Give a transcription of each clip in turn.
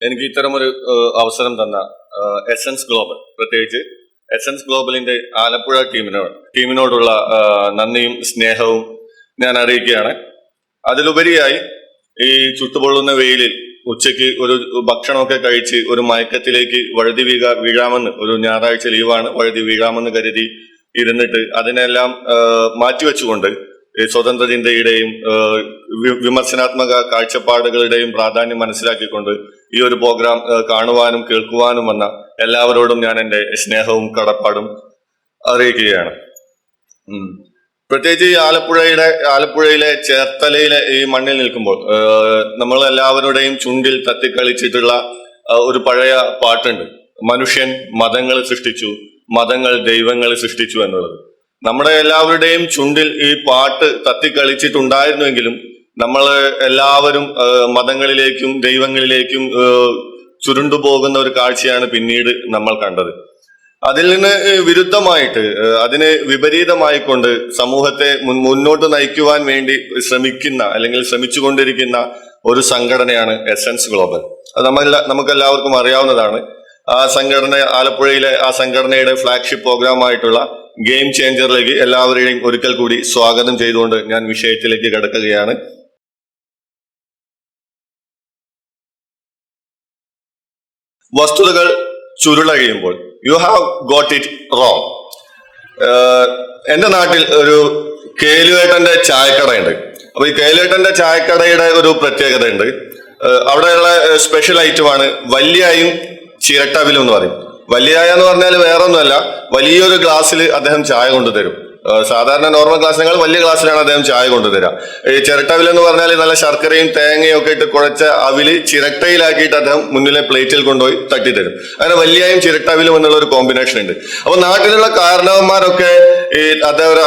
എനിക്ക് ഇത്തരമൊരു അവസരം തന്ന എസൻസ് ഗ്ലോബൽ, പ്രത്യേകിച്ച് എസൻസ് ഗ്ലോബലിന്റെ ആലപ്പുഴ ടീമിനോടുള്ള നന്ദിയും സ്നേഹവും ഞാൻ അറിയിക്കുകയാണ്. അതിലുപരിയായി ഈ ചുട്ടുപൊള്ളുന്ന വെയിലിൽ ഉച്ചയ്ക്ക് ഒരു ഭക്ഷണമൊക്കെ കഴിച്ച് ഒരു മയക്കത്തിലേക്ക് വീഴാമെന്ന്, ഒരു ഞായറാഴ്ച ലീവാണ്, വീഴാമെന്ന് കരുതി ഇരുന്നിട്ട് അതിനെല്ലാം മാറ്റിവെച്ചുകൊണ്ട് സ്വതന്ത്ര ചിന്തയുടെയും വിമർശനാത്മക കാഴ്ചപ്പാടുകളുടെയും പ്രാധാന്യം മനസ്സിലാക്കിക്കൊണ്ട് ഈ ഒരു പ്രോഗ്രാം കാണുവാനും കേൾക്കുവാനും വന്ന എല്ലാവരോടും ഞാൻ എൻ്റെ സ്നേഹവും കടപ്പാടും അറിയിക്കുകയാണ്. പ്രത്യേകിച്ച് ഈ ആലപ്പുഴയിലെ ചേർത്തലയിലെ ഈ മണ്ണിൽ നിൽക്കുമ്പോൾ നമ്മൾ എല്ലാവരുടെയും ചുണ്ടിൽ തത്തിക്കളിച്ചിട്ടുള്ള ഒരു പഴയ പാട്ടുണ്ട്, മനുഷ്യൻ മതങ്ങൾ സൃഷ്ടിച്ചു, മതങ്ങൾ ദൈവങ്ങൾ സൃഷ്ടിച്ചു എന്നുള്ളത്. നമ്മുടെ എല്ലാവരുടെയും ചുണ്ടിൽ ഈ പാട്ട് തത്തിക്കളിച്ചിട്ടുണ്ടായിരുന്നുവെങ്കിലും നമ്മൾ എല്ലാവരും മതങ്ങളിലേക്കും ദൈവങ്ങളിലേക്കും ചുരുണ്ടുപോകുന്ന ഒരു കാഴ്ചയാണ് പിന്നീട് നമ്മൾ കണ്ടത്. അതിൽ നിന്ന് വിരുദ്ധമായിട്ട്, അതിന് വിപരീതമായിക്കൊണ്ട് സമൂഹത്തെ മുന്നോട്ട് നയിക്കുവാൻ വേണ്ടി ശ്രമിക്കുന്ന അല്ലെങ്കിൽ ശ്രമിച്ചുകൊണ്ടിരിക്കുന്ന ഒരു സംഘടനയാണ് എസൻസ് ഗ്ലോബൽ. അത് നമുക്കെല്ലാവർക്കും അറിയാവുന്നതാണ്. ആ സംഘടന, ആലപ്പുഴയിലെ ആ സംഘടനയുടെ ഫ്ലാഗ്ഷിപ്പ് പ്രോഗ്രാമായിട്ടുള്ള ഗെയിം ചേഞ്ചറിലേക്ക് എല്ലാവരെയും ഒരിക്കൽ കൂടി സ്വാഗതം ചെയ്തുകൊണ്ട് ഞാൻ വിഷയത്തിലേക്ക് കടക്കുകയാണ്. വസ്തുതകൾ ചുരുളഴിയുമ്പോൾ you have got it wrong. എന്റെ നാട്ടിൽ ഒരു കേലുവേട്ടന്റെ ചായക്കടയുണ്ട്. അപ്പൊ ഈ കേലുവേട്ടന്റെ ചായക്കടയുടെ ഒരു പ്രത്യേകത ഉണ്ട്. അവിടെയുള്ള സ്പെഷ്യൽ ഐറ്റമാണ് വല്യായും ചിരട്ടവിലും എന്ന് പറയും. വല്യായ എന്ന് പറഞ്ഞാൽ വേറെ ഒന്നുമല്ല, വലിയൊരു ഗ്ലാസ്സിൽ അദ്ദേഹം ചായ കൊണ്ടുതരും. സാധാരണ നോർമൽ ഗ്ലാസ്സിനേക്കാൾ വലിയ ഗ്ലാസ്സിലാണ് അദ്ദേഹം ചായ കൊണ്ടുതരിക. ഈ ചിരട്ടവിൽ എന്ന് പറഞ്ഞാൽ നല്ല ശർക്കരയും തേങ്ങയും ഒക്കെ ഇട്ട് കുഴച്ച അവില് ചിരട്ടയിലാക്കിയിട്ട് അദ്ദേഹം മുന്നിലെ പ്ലേറ്റിൽ കൊണ്ടുപോയി തട്ടിത്തരും. അങ്ങനെ വല്യായും ചിരട്ടവിലും എന്നുള്ള ഒരു കോമ്പിനേഷൻ ഉണ്ട്. അപ്പൊ നാട്ടിലുള്ള കാരണവന്മാരൊക്കെ ഈ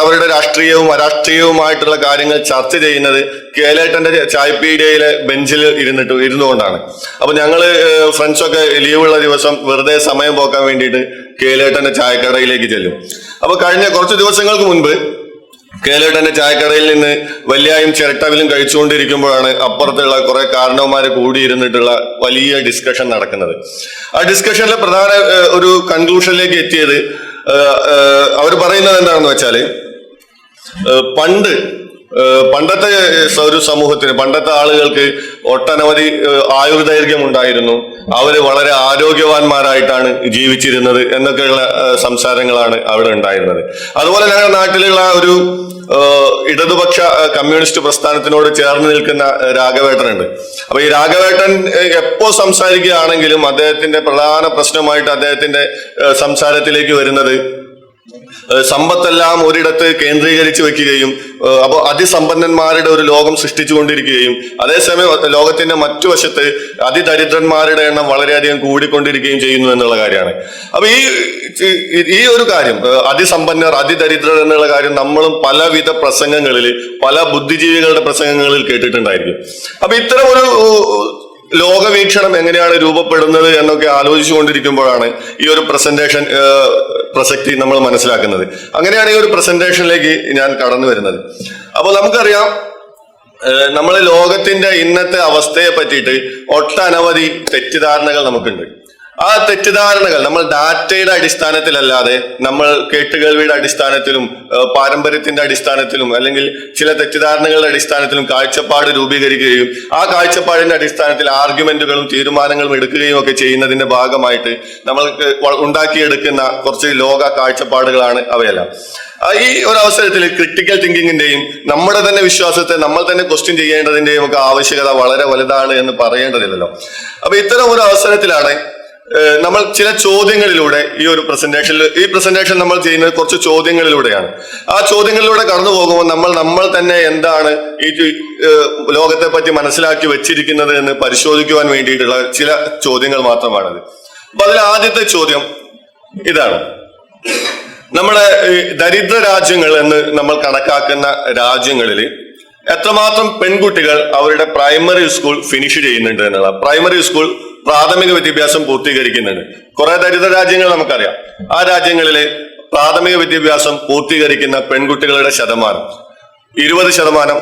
അവരുടെ രാഷ്ട്രീയവും അരാഷ്ട്രീയവുമായിട്ടുള്ള കാര്യങ്ങൾ ചർച്ച ചെയ്യുന്നത് കേലേട്ടന്റെ ചായപ്പീടിയയിലെ ബെഞ്ചിൽ ഇരുന്നുകൊണ്ടാണ്. അപ്പൊ ഞങ്ങള് ഫ്രണ്ട്സൊക്കെ ലീവുള്ള ദിവസം വെറുതെ സമയം പോക്കാൻ വേണ്ടിയിട്ട് കേലേട്ടന്റെ ചായക്കടയിലേക്ക് ചെല്ലും. അപ്പൊ കഴിഞ്ഞ കുറച്ച് ദിവസങ്ങൾക്ക് മുൻപ് കേലേട്ടന്റെ ചായക്കടയിൽ നിന്ന് വല്യായും ചിരട്ടവിലും കഴിച്ചുകൊണ്ടിരിക്കുമ്പോഴാണ് അപ്പുറത്തുള്ള കുറെ കാരണവന്മാര് കൂടിയിരുന്നിട്ടുള്ള വലിയ ഡിസ്കഷൻ നടക്കുന്നത്. ആ ഡിസ്കഷനിലെ പ്രധാന ഒരു കൺക്ലൂഷനിലേക്ക് എത്തിയത്, അവർ പറയുന്നത് എന്താണെന്ന് വെച്ചാല്, പണ്ടത്തെ ഒരു സമൂഹത്തിന്, പണ്ടത്തെ ആളുകൾക്ക് ഒട്ടനവധി ആയുർദൈർഘ്യം ഉണ്ടായിരുന്നു, അവര് വളരെ ആരോഗ്യവാന്മാരായിട്ടാണ് ജീവിച്ചിരുന്നത് എന്നൊക്കെയുള്ള സംസാരങ്ങളാണ് അവിടെ ഉണ്ടായിരുന്നത്. അതുപോലെ ഞങ്ങളുടെ നാട്ടിലുള്ള ഒരു ഇടതുപക്ഷ കമ്മ്യൂണിസ്റ്റ് പ്രസ്ഥാനത്തിനോട് ചേർന്ന് നിൽക്കുന്ന രാഘവേട്ടനുണ്ട്. അപ്പൊ ഈ രാഘവേട്ടൻ എപ്പോ സംസാരിക്കുകയാണെങ്കിലും അദ്ദേഹത്തിന്റെ പ്രധാന പ്രശ്നമായിട്ട് അദ്ദേഹത്തിന്റെ സംസാരത്തിലേക്ക് വരുന്നത് സമ്പത്തെല്ലാം ഒരിടത്ത് കേന്ദ്രീകരിച്ച് വെക്കുകയും അപ്പോൾ അതിസമ്പന്നന്മാരുടെ ഒരു ലോകം സൃഷ്ടിച്ചുകൊണ്ടിരിക്കുകയും അതേസമയം ലോകത്തിന്റെ മറ്റു വശത്ത് അതിദരിദ്രന്മാരുടെ എണ്ണം വളരെയധികം കൂടിക്കൊണ്ടിരിക്കുകയും ചെയ്യുന്നു എന്നുള്ള കാര്യമാണ്. അപ്പൊ ഈ ഒരു കാര്യം, അതിസമ്പന്നർ അതിദരിദ്രർ എന്നുള്ള കാര്യം നമ്മളും പലവിധ പ്രസംഗങ്ങളിൽ, പല ബുദ്ധിജീവികളുടെ പ്രസംഗങ്ങളിൽ കേട്ടിട്ടുണ്ടായിരിക്കും. അപ്പൊ ഇത്തരം ഒരു ലോകവീക്ഷണം എങ്ങനെയാണ് രൂപപ്പെടുന്നത് എന്നൊക്കെ ആലോചിച്ചു കൊണ്ടിരിക്കുമ്പോഴാണ് ഈ ഒരു പ്രസക്തി നമ്മൾ മനസ്സിലാക്കുന്നത്. അങ്ങനെയാണ് ഈ ഒരു പ്രസന്റേഷനിലേക്ക് ഞാൻ കടന്നു വരുന്നത്. അപ്പോൾ നമുക്കറിയാം, നമ്മൾ ലോകത്തിന്റെ ഇന്നത്തെ അവസ്ഥയെ പറ്റിയിട്ട് ഒട്ടനവധി തെറ്റിദ്ധാരണകൾ നമുക്കുണ്ട്. ആ തെറ്റിദ്ധാരണകൾ നമ്മൾ ഡാറ്റയുടെ അടിസ്ഥാനത്തിലല്ലാതെ നമ്മൾ കേട്ടുകേൾവിയുടെ അടിസ്ഥാനത്തിലും പാരമ്പര്യത്തിന്റെ അടിസ്ഥാനത്തിലും അല്ലെങ്കിൽ ചില തെറ്റിദ്ധാരണകളുടെ അടിസ്ഥാനത്തിലും കാഴ്ചപ്പാട് രൂപീകരിക്കുകയും ആ കാഴ്ചപ്പാടിന്റെ അടിസ്ഥാനത്തിൽ ആർഗ്യുമെന്റുകളും തീരുമാനങ്ങളും എടുക്കുകയും ഒക്കെ ചെയ്യുന്നതിന്റെ ഭാഗമായിട്ട് നമ്മൾക്ക് ഉണ്ടാക്കിയെടുക്കുന്ന കുറച്ച് ലോക കാഴ്ചപ്പാടുകളാണ് അവയെല്ലാം. ഈ ഒരു അവസരത്തിൽ ക്രിട്ടിക്കൽ തിങ്കിങ്ങിന്റെയും നമ്മുടെ തന്നെ വിശ്വാസത്തെ നമ്മൾ തന്നെ ക്വസ്റ്റ്യൻ ചെയ്യേണ്ടതിന്റെയും ഒക്കെ ആവശ്യകത വളരെ വലുതാണ് എന്ന് പറയേണ്ടതില്ലല്ലോ. അപ്പൊ ഇത്തരം ഒരു അവസരത്തിലാണ് നമ്മൾ ചില ചോദ്യങ്ങളിലൂടെ ഈ പ്രസന്റേഷൻ നമ്മൾ ചെയ്യുന്നത് കുറച്ച് ചോദ്യങ്ങളിലൂടെയാണ്. ആ ചോദ്യങ്ങളിലൂടെ കടന്നു പോകുമ്പോൾ നമ്മൾ തന്നെ എന്താണ് ഈ ലോകത്തെ പറ്റി മനസ്സിലാക്കി വെച്ചിരിക്കുന്നത് എന്ന് പരിശോധിക്കുവാൻ വേണ്ടിയിട്ടുള്ള ചില ചോദ്യങ്ങൾ മാത്രമാണത്. അപ്പൊ അതിൽ ആദ്യത്തെ ചോദ്യം ഇതാണ്: നമ്മുടെ ദരിദ്ര രാജ്യങ്ങൾ എന്ന് നമ്മൾ കണക്കാക്കുന്ന രാജ്യങ്ങളിൽ എത്രമാത്രം പെൺകുട്ടികൾ അവരുടെ പ്രൈമറി സ്കൂൾ ഫിനിഷ് ചെയ്യുന്നുണ്ട് എന്നുള്ള, പ്രൈമറി സ്കൂൾ പ്രാഥമിക വിദ്യാഭ്യാസം പൂർത്തീകരിക്കുന്നുണ്ട്. കുറെ ദരിദ്ര രാജ്യങ്ങൾ നമുക്കറിയാം. ആ രാജ്യങ്ങളിലെ പ്രാഥമിക വിദ്യാഭ്യാസം പൂർത്തീകരിക്കുന്ന പെൺകുട്ടികളുടെ ശതമാനം 20%,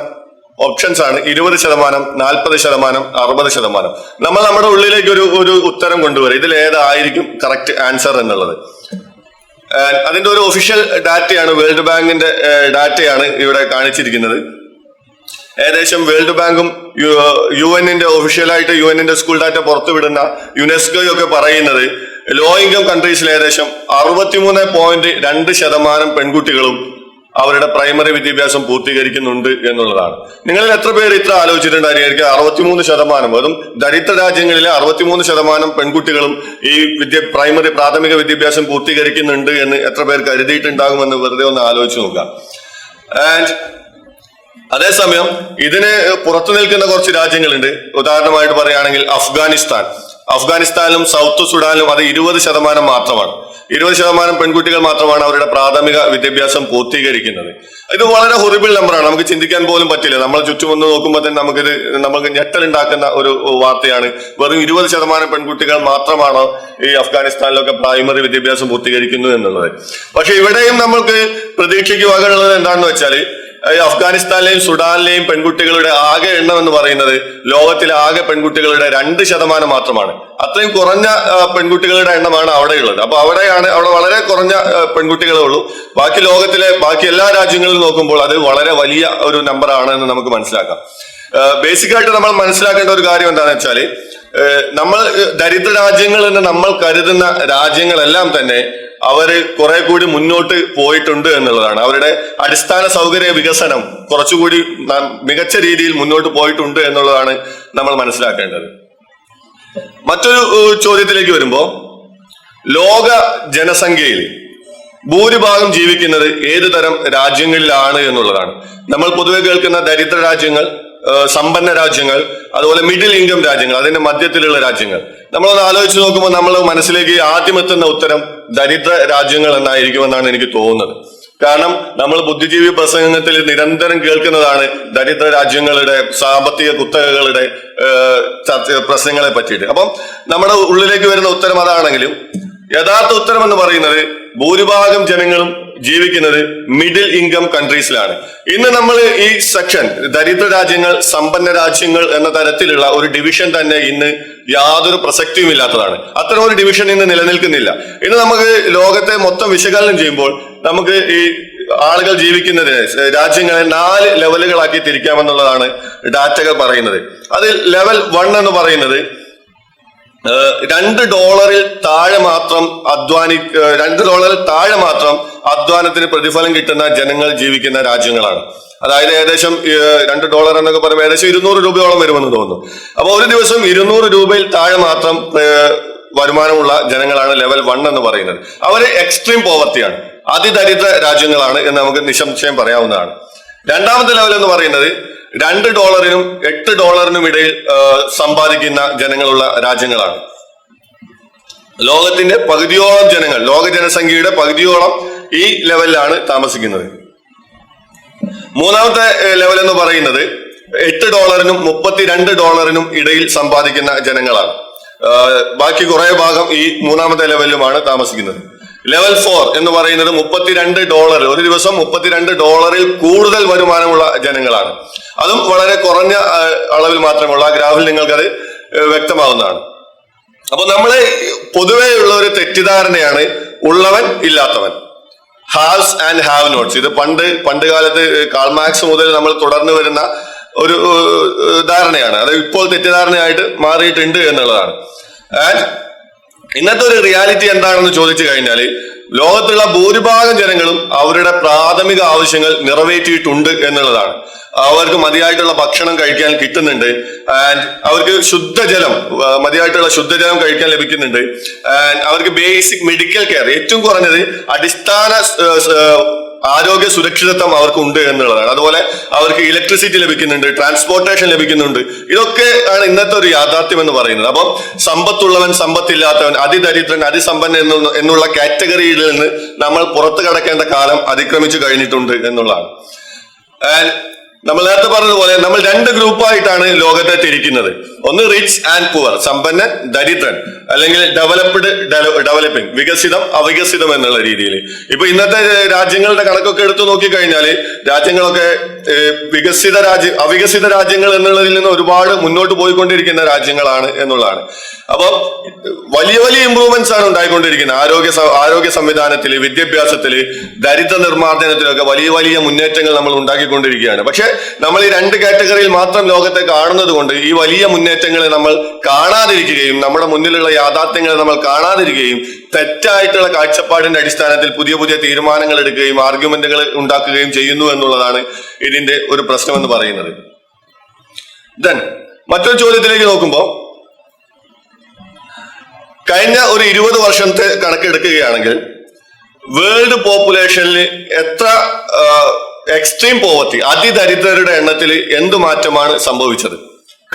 ഓപ്ഷൻസ് ആണ് 20%, 40%, 60%. നമ്മൾ നമ്മുടെ ഉള്ളിലേക്ക് ഒരു ഉത്തരം കൊണ്ടുവരും, ഇതിൽ ഏതായിരിക്കും കറക്റ്റ് ആൻസർ എന്നുള്ളത്. അതിന്റെ ഒരു ഒഫീഷ്യൽ ഡാറ്റയാണ്, വേൾഡ് ബാങ്കിന്റെ ഡാറ്റയാണ് ഇവിടെ കാണിച്ചിരിക്കുന്നത്. ഏകദേശം വേൾഡ് ബാങ്കും UN-ന്റെ ഒഫീഷ്യലായിട്ട് UN-ന്റെ സ്കൂൾ ഡാറ്റ പുറത്തുവിടുന്ന യുനെസ്കോയൊക്കെ പറയുന്നത് ലോ ഇൻകം കൺട്രീസിൽ ഏകദേശം 63.2% പെൺകുട്ടികളും അവരുടെ പ്രൈമറി വിദ്യാഭ്യാസം പൂർത്തീകരിക്കുന്നുണ്ട് എന്നുള്ളതാണ്. നിങ്ങളിൽ എത്ര പേര് ഇത്ര ആലോചിച്ചിട്ടുണ്ടായിരിക്കും? 63%, വെറും ദരിദ്ര രാജ്യങ്ങളിലെ 63% പെൺകുട്ടികളും ഈ പ്രാഥമിക വിദ്യാഭ്യാസം പൂർത്തീകരിക്കുന്നുണ്ട് എന്ന് എത്ര പേർ കരുതിയിട്ടുണ്ടാകുമെന്ന് വെറുതെ ഒന്ന് ആലോചിച്ച് നോക്കാം. ആൻഡ് അതേസമയം ഇതിന് പുറത്തു നിൽക്കുന്ന കുറച്ച് രാജ്യങ്ങളുണ്ട്. ഉദാഹരണമായിട്ട് പറയുകയാണെങ്കിൽ അഫ്ഗാനിസ്ഥാനിലും സൗത്ത് സുഡാനിലും അത് 20% മാത്രമാണ്. 20% പെൺകുട്ടികൾ മാത്രമാണ് അവരുടെ പ്രാഥമിക വിദ്യാഭ്യാസം പൂർത്തീകരിക്കുന്നത്. ഇത് വളരെ ഹൊറിബിൾ നമ്പറാണ്, നമുക്ക് ചിന്തിക്കാൻ പോലും പറ്റില്ല. നമ്മൾ ചുറ്റും ഒന്ന് നോക്കുമ്പോൾ തന്നെ നമുക്ക് ഞെട്ടലുണ്ടാക്കുന്ന ഒരു വാർത്തയാണ്. വെറും 20% പെൺകുട്ടികൾ മാത്രമാണോ ഈ അഫ്ഗാനിസ്ഥാനിലൊക്കെ പ്രൈമറി വിദ്യാഭ്യാസം പൂർത്തീകരിക്കുന്നു എന്നുള്ളത്. പക്ഷെ ഇവിടെയും നമുക്ക് പ്രതീക്ഷയ്ക്ക് വകയുള്ളത് എന്താണെന്ന് വെച്ചാൽ അഫ്ഗാനിസ്ഥാനിലെയും സുഡാനിലെയും പെൺകുട്ടികളുടെ ആകെ എണ്ണം എന്ന് പറയുന്നത് ലോകത്തിലെ ആകെ പെൺകുട്ടികളുടെ 2% മാത്രമാണ്. അത്രയും കുറഞ്ഞ പെൺകുട്ടികളുടെ എണ്ണമാണ് അവിടെയുള്ളത്. അപ്പൊ അവിടെ വളരെ കുറഞ്ഞ പെൺകുട്ടികളേ ഉള്ളൂ. ലോകത്തിലെ ബാക്കി എല്ലാ രാജ്യങ്ങളിലും നോക്കുമ്പോൾ അത് വളരെ വലിയ ഒരു നമ്പറാണ് എന്ന് നമുക്ക് മനസ്സിലാക്കാം. ബേസിക്കായിട്ട് നമ്മൾ മനസ്സിലാക്കേണ്ട ഒരു കാര്യം എന്താണെന്ന് വെച്ചാൽ, നമ്മൾ ദരിദ്ര രാജ്യങ്ങൾ എന്ന് നമ്മൾ കരുതുന്ന രാജ്യങ്ങളെല്ലാം തന്നെ അവര് കുറെ കൂടി മുന്നോട്ട് പോയിട്ടുണ്ട് എന്നുള്ളതാണ്. അവരുടെ അടിസ്ഥാന സൗകര്യ വികസനം കുറച്ചുകൂടി മികച്ച രീതിയിൽ മുന്നോട്ട് പോയിട്ടുണ്ട് എന്നുള്ളതാണ് നമ്മൾ മനസ്സിലാക്കേണ്ടത്. മറ്റൊരു ചോദ്യത്തിലേക്ക് വരുമ്പോൾ, ലോക ജനസംഖ്യയിൽ ഭൂരിഭാഗം ജീവിക്കുന്നത് ഏത് തരം രാജ്യങ്ങളിലാണ് എന്നുള്ളതാണ്. നമ്മൾ പൊതുവെ കേൾക്കുന്ന ദരിദ്ര രാജ്യങ്ങൾ, സമ്പന്ന രാജ്യങ്ങൾ, അതുപോലെ മിഡിൽ ഇൻകം രാജ്യങ്ങൾ, അതിന്റെ മധ്യത്തിലുള്ള രാജ്യങ്ങൾ. നമ്മളൊന്ന് ആലോചിച്ച് നോക്കുമ്പോൾ നമ്മൾ മനസ്സിലേക്ക് ആദ്യം എത്തുന്ന ഉത്തരം ദരിദ്ര രാജ്യങ്ങൾ എന്നായിരിക്കുമെന്നാണ് എനിക്ക് തോന്നുന്നത്. കാരണം നമ്മൾ ബുദ്ധിജീവി പ്രസംഗത്തിൽ നിരന്തരം കേൾക്കുന്നതാണ് ദരിദ്ര രാജ്യങ്ങളുടെ സാമ്പത്തിക കുത്തകകളുടെ പ്രശ്നങ്ങളെ പറ്റിയിട്ട്. അപ്പം നമ്മുടെ ഉള്ളിലേക്ക് വരുന്ന ഉത്തരം അതാണെങ്കിലും യഥാർത്ഥ ഉത്തരം എന്ന് പറയുന്നത് ഭൂരിഭാഗം ജനങ്ങളും ജീവിക്കുന്നത് മിഡിൽ ഇൻകം കൺട്രീസിലാണ്. ഇന്ന് നമ്മൾ ഈ സെക്ഷൻ ദരിദ്ര രാജ്യങ്ങൾ, സമ്പന്ന രാജ്യങ്ങൾ എന്ന തരത്തിലുള്ള ഒരു ഡിവിഷൻ തന്നെ ഇന്ന് യാതൊരു പ്രസക്തിയും ഇല്ലാത്തതാണ്. അത്തരം ഒരു ഡിവിഷൻ ഇന്ന് നിലനിൽക്കുന്നില്ല. ഇന്ന് നമുക്ക് ലോകത്തെ മൊത്തം വിശകലനം ചെയ്യുമ്പോൾ നമുക്ക് ഈ ആളുകൾ ജീവിക്കുന്നതിന് രാജ്യങ്ങളെ 4 ലെവലുകളാക്കി തിരിക്കാമെന്നുള്ളതാണ് ഡാറ്റകൾ പറയുന്നത്. അതിൽ ലെവൽ 1 എന്ന് പറയുന്നത് $2 താഴെ മാത്രം അധ്വാനത്തിന് പ്രതിഫലം കിട്ടുന്ന ജനങ്ങൾ ജീവിക്കുന്ന രാജ്യങ്ങളാണ്. അതായത് ഏകദേശം $2 എന്നൊക്കെ പറയുമ്പോൾ ഏകദേശം 200 രൂപയോളം വരുമെന്ന് തോന്നുന്നു. അപ്പൊ ഒരു ദിവസം 200 രൂപയിൽ താഴെ മാത്രം വരുമാനമുള്ള ജനങ്ങളാണ് ലെവൽ 1 എന്ന് പറയുന്നത്. അവര് എക്സ്ട്രീം പോവർട്ടിയാണ്, അതിദരിദ്ര രാജ്യങ്ങളാണ് എന്ന് നമുക്ക് നിസ്സംശയം പറയാവുന്നതാണ്. രണ്ടാമത്തെ ലെവൽ എന്ന് പറയുന്നത് $2-നും $8 ഇടയിൽ സമ്പാദിക്കുന്ന ജനങ്ങളുള്ള രാജ്യങ്ങളാണ്. ലോകത്തിന്റെ പകുതിയോളം ജനങ്ങൾ, ലോക ജനസംഖ്യയുടെ പകുതിയോളം ഈ ലെവലിലാണ് താമസിക്കുന്നത്. മൂന്നാമത്തെ ലെവൽ എന്ന് പറയുന്നത് $8-നും $32 ഇടയിൽ സമ്പാദിക്കുന്ന ജനങ്ങളാണ്. ബാക്കി കുറെ ഭാഗം ഈ മൂന്നാമത്തെ ലെവലിലുമാണ് താമസിക്കുന്നത്. ലെവൽ 4 എന്ന് പറയുന്നത് $32, ഒരു ദിവസം $32 കൂടുതൽ വരുമാനമുള്ള ജനങ്ങളാണ്. അതും വളരെ കുറഞ്ഞ അളവിൽ മാത്രമുള്ള, ഗ്രാഫിൽ നിങ്ങൾക്കത് വ്യക്തമാവുന്നതാണ്. അപ്പൊ നമ്മള് പൊതുവേ ഉള്ള ഒരു തെറ്റിദ്ധാരണയാണ് ഉള്ളവൻ ഇല്ലാത്തവൻ, ഹാവ്സ് ആൻഡ് ഹാവ് നോട്ട്സ്. ഇത് പണ്ട് കാലത്ത് കാൾ മാർക്സ് മുതൽ നമ്മൾ തുടർന്ന് വരുന്ന ഒരു ധാരണയാണ്. അത് ഇപ്പോൾ തെറ്റിദ്ധാരണയായിട്ട് മാറിയിട്ടുണ്ട് എന്നുള്ളതാണ്. ആൻഡ് ഇന്നത്തെ ഒരു റിയാലിറ്റി എന്താണെന്ന് ചോദിച്ചു കഴിഞ്ഞാൽ, ലോകത്തുള്ള ഭൂരിഭാഗം ജനങ്ങളും അവരുടെ പ്രാഥമിക ആവശ്യങ്ങൾ നിറവേറ്റിയിട്ടുണ്ട് എന്നുള്ളതാണ്. അവർക്ക് മതിയായിട്ടുള്ള ഭക്ഷണം കഴിക്കാൻ കിട്ടുന്നുണ്ട്, ആൻഡ് അവർക്ക് മതിയായിട്ടുള്ള ശുദ്ധജലം കഴിക്കാൻ ലഭിക്കുന്നുണ്ട്, ആൻഡ് അവർക്ക് ബേസിക് മെഡിക്കൽ കെയർ, ഏറ്റവും കുറഞ്ഞത് അടിസ്ഥാന ആരോഗ്യ സുരക്ഷിതത്വം അവർക്ക് ഉണ്ട് എന്നുള്ളതാണ്. അതുപോലെ അവർക്ക് ഇലക്ട്രിസിറ്റി ലഭിക്കുന്നുണ്ട്, ട്രാൻസ്പോർട്ടേഷൻ ലഭിക്കുന്നുണ്ട്. ഇതൊക്കെ ആണ് ഇന്നത്തെ ഒരു യാഥാർത്ഥ്യം എന്ന് പറയുന്നത്. അപ്പം സമ്പത്തുള്ളവൻ, സമ്പത്തില്ലാത്തവൻ, അതിദരിദ്രൻ, അതിസമ്പന്നൻ എന്നുള്ള കാറ്റഗറിയിൽ നിന്ന് നമ്മൾ പുറത്തു കടക്കേണ്ട കാലം അതിക്രമിച്ചു കഴിഞ്ഞിട്ടുണ്ട് എന്നുള്ളതാണ്. നമ്മൾ നേരത്തെ പറഞ്ഞതുപോലെ നമ്മൾ രണ്ട് ഗ്രൂപ്പായിട്ടാണ് ലോകത്തെ തിരിക്കുന്നത്. ഒന്ന് റിച്ച് ആൻഡ് പുവർ, സമ്പന്നൻ ദരിദ്രൻ, അല്ലെങ്കിൽ ഡെവലപ്ഡ് ഡെവലപ്പിംഗ്, വികസിതം അവികസിതം എന്നുള്ള രീതിയിൽ. ഇപ്പൊ ഇന്നത്തെ രാജ്യങ്ങളുടെ കണക്കൊക്കെ എടുത്തു നോക്കിക്കഴിഞ്ഞാൽ രാജ്യങ്ങളൊക്കെ അവികസിത രാജ്യങ്ങൾ എന്നുള്ളതിൽ നിന്ന് ഒരുപാട് മുന്നോട്ട് പോയിക്കൊണ്ടിരിക്കുന്ന രാജ്യങ്ങളാണ് എന്നുള്ളതാണ്. അപ്പൊ വലിയ വലിയ ഇംപ്രൂവ്മെന്റ്സ് ആണ് ഉണ്ടായിക്കൊണ്ടിരിക്കുന്നത്. ആരോഗ്യ സംവിധാനത്തില്, വിദ്യാഭ്യാസത്തില്, ദരിദ്ര നിർമ്മാർജ്ജനത്തിലൊക്കെ വലിയ വലിയ മുന്നേറ്റങ്ങൾ നമ്മൾ ഉണ്ടാക്കിക്കൊണ്ടിരിക്കുകയാണ്. പക്ഷെ നമ്മൾ ഈ രണ്ട് കാറ്റഗറിയിൽ മാത്രം ലോകത്തെ കാണുന്നത് കൊണ്ട് ഈ വലിയ മുന്നേറ്റങ്ങളെ നമ്മൾ കാണാതിരിക്കുകയും നമ്മുടെ മുന്നിലുള്ള യാഥാർത്ഥ്യങ്ങളെ നമ്മൾ കാണാതിരിക്കുകയും തെറ്റായിട്ടുള്ള കാഴ്ചപ്പാടിന്റെ അടിസ്ഥാനത്തിൽ പുതിയ പുതിയ തീരുമാനങ്ങൾ എടുക്കുകയും ആർഗ്യുമെന്റുകൾ ഉണ്ടാക്കുകയും ചെയ്യുന്നു എന്നുള്ളതാണ് ഇതിന്റെ ഒരു പ്രശ്നമെന്ന് പറയുന്നത്. ദെൻ മറ്റൊരു ചോദ്യത്തിലേക്ക് നോക്കുമ്പോൾ, കഴിഞ്ഞ ഒരു 20 വർഷത്തെ കണക്കെടുക്കുകയാണെങ്കിൽ വേൾഡ് പോപ്പുലേഷനിൽ എത്ര എക്സ്ട്രീം പോവർട്ടി, അതിദരിദ്രരുടെ എണ്ണത്തിൽ എന്ത് മാറ്റമാണ് സംഭവിച്ചത്?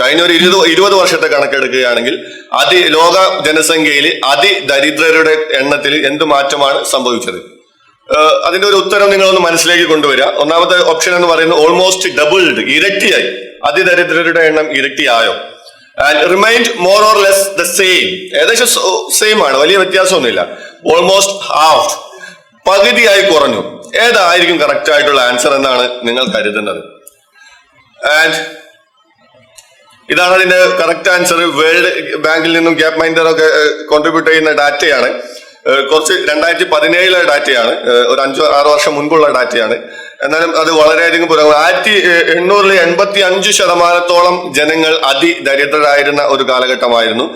കഴിഞ്ഞ ഒരു 20 വർഷത്തെ കണക്കെടുക്കുകയാണെങ്കിൽ ലോക ജനസംഖ്യയിൽ അതിദരിദ്രരുടെ എണ്ണത്തിൽ എന്ത് മാറ്റമാണ് സംഭവിച്ചത്? അതിന്റെ ഒരു ഉത്തരം നിങ്ങളൊന്ന് മനസ്സിലേക്ക് കൊണ്ടുവരിക. ഒന്നാമത്തെ ഓപ്ഷൻ എന്ന് പറയുന്നത് ഓൾമോസ്റ്റ് ഡബിൾഡ്, ഇരട്ടിയായി. അതിദരിദ്രരുടെ എണ്ണം ഇരട്ടിയായോ? And remained more or less the same, ഏകദേശം സെയിം ആണ്, വലിയ വ്യത്യാസമൊന്നുമില്ല. ഓൾമോസ്റ്റ് ഹാഫ്, പകുതിയായി കുറഞ്ഞു. ഏതായിരിക്കും കറക്റ്റ് ആയിട്ടുള്ള ആൻസർ എന്നാണ് നിങ്ങൾ കരുതുന്നത്? ആൻഡ് ഇതാണ് അതിന്റെ കറക്റ്റ് ആൻസർ. വേൾഡ് ബാങ്കിൽ നിന്നും ഗ്യാപ് മൈൻഡർ ഒക്കെ കോൺട്രിബ്യൂട്ട് ചെയ്യുന്ന ഡാറ്റയാണ്. കുറച്ച് 2017 ഡാറ്റയാണ്, ഒരു 5-6 വർഷം മുൻപുള്ള ഡാറ്റയാണ്. എന്നാലും അത് വളരെയധികം പുരോഗമനം. 1885% ജനങ്ങൾ അതിദരിദ്രരായിരുന്ന ഒരു കാലഘട്ടമായിരുന്നു.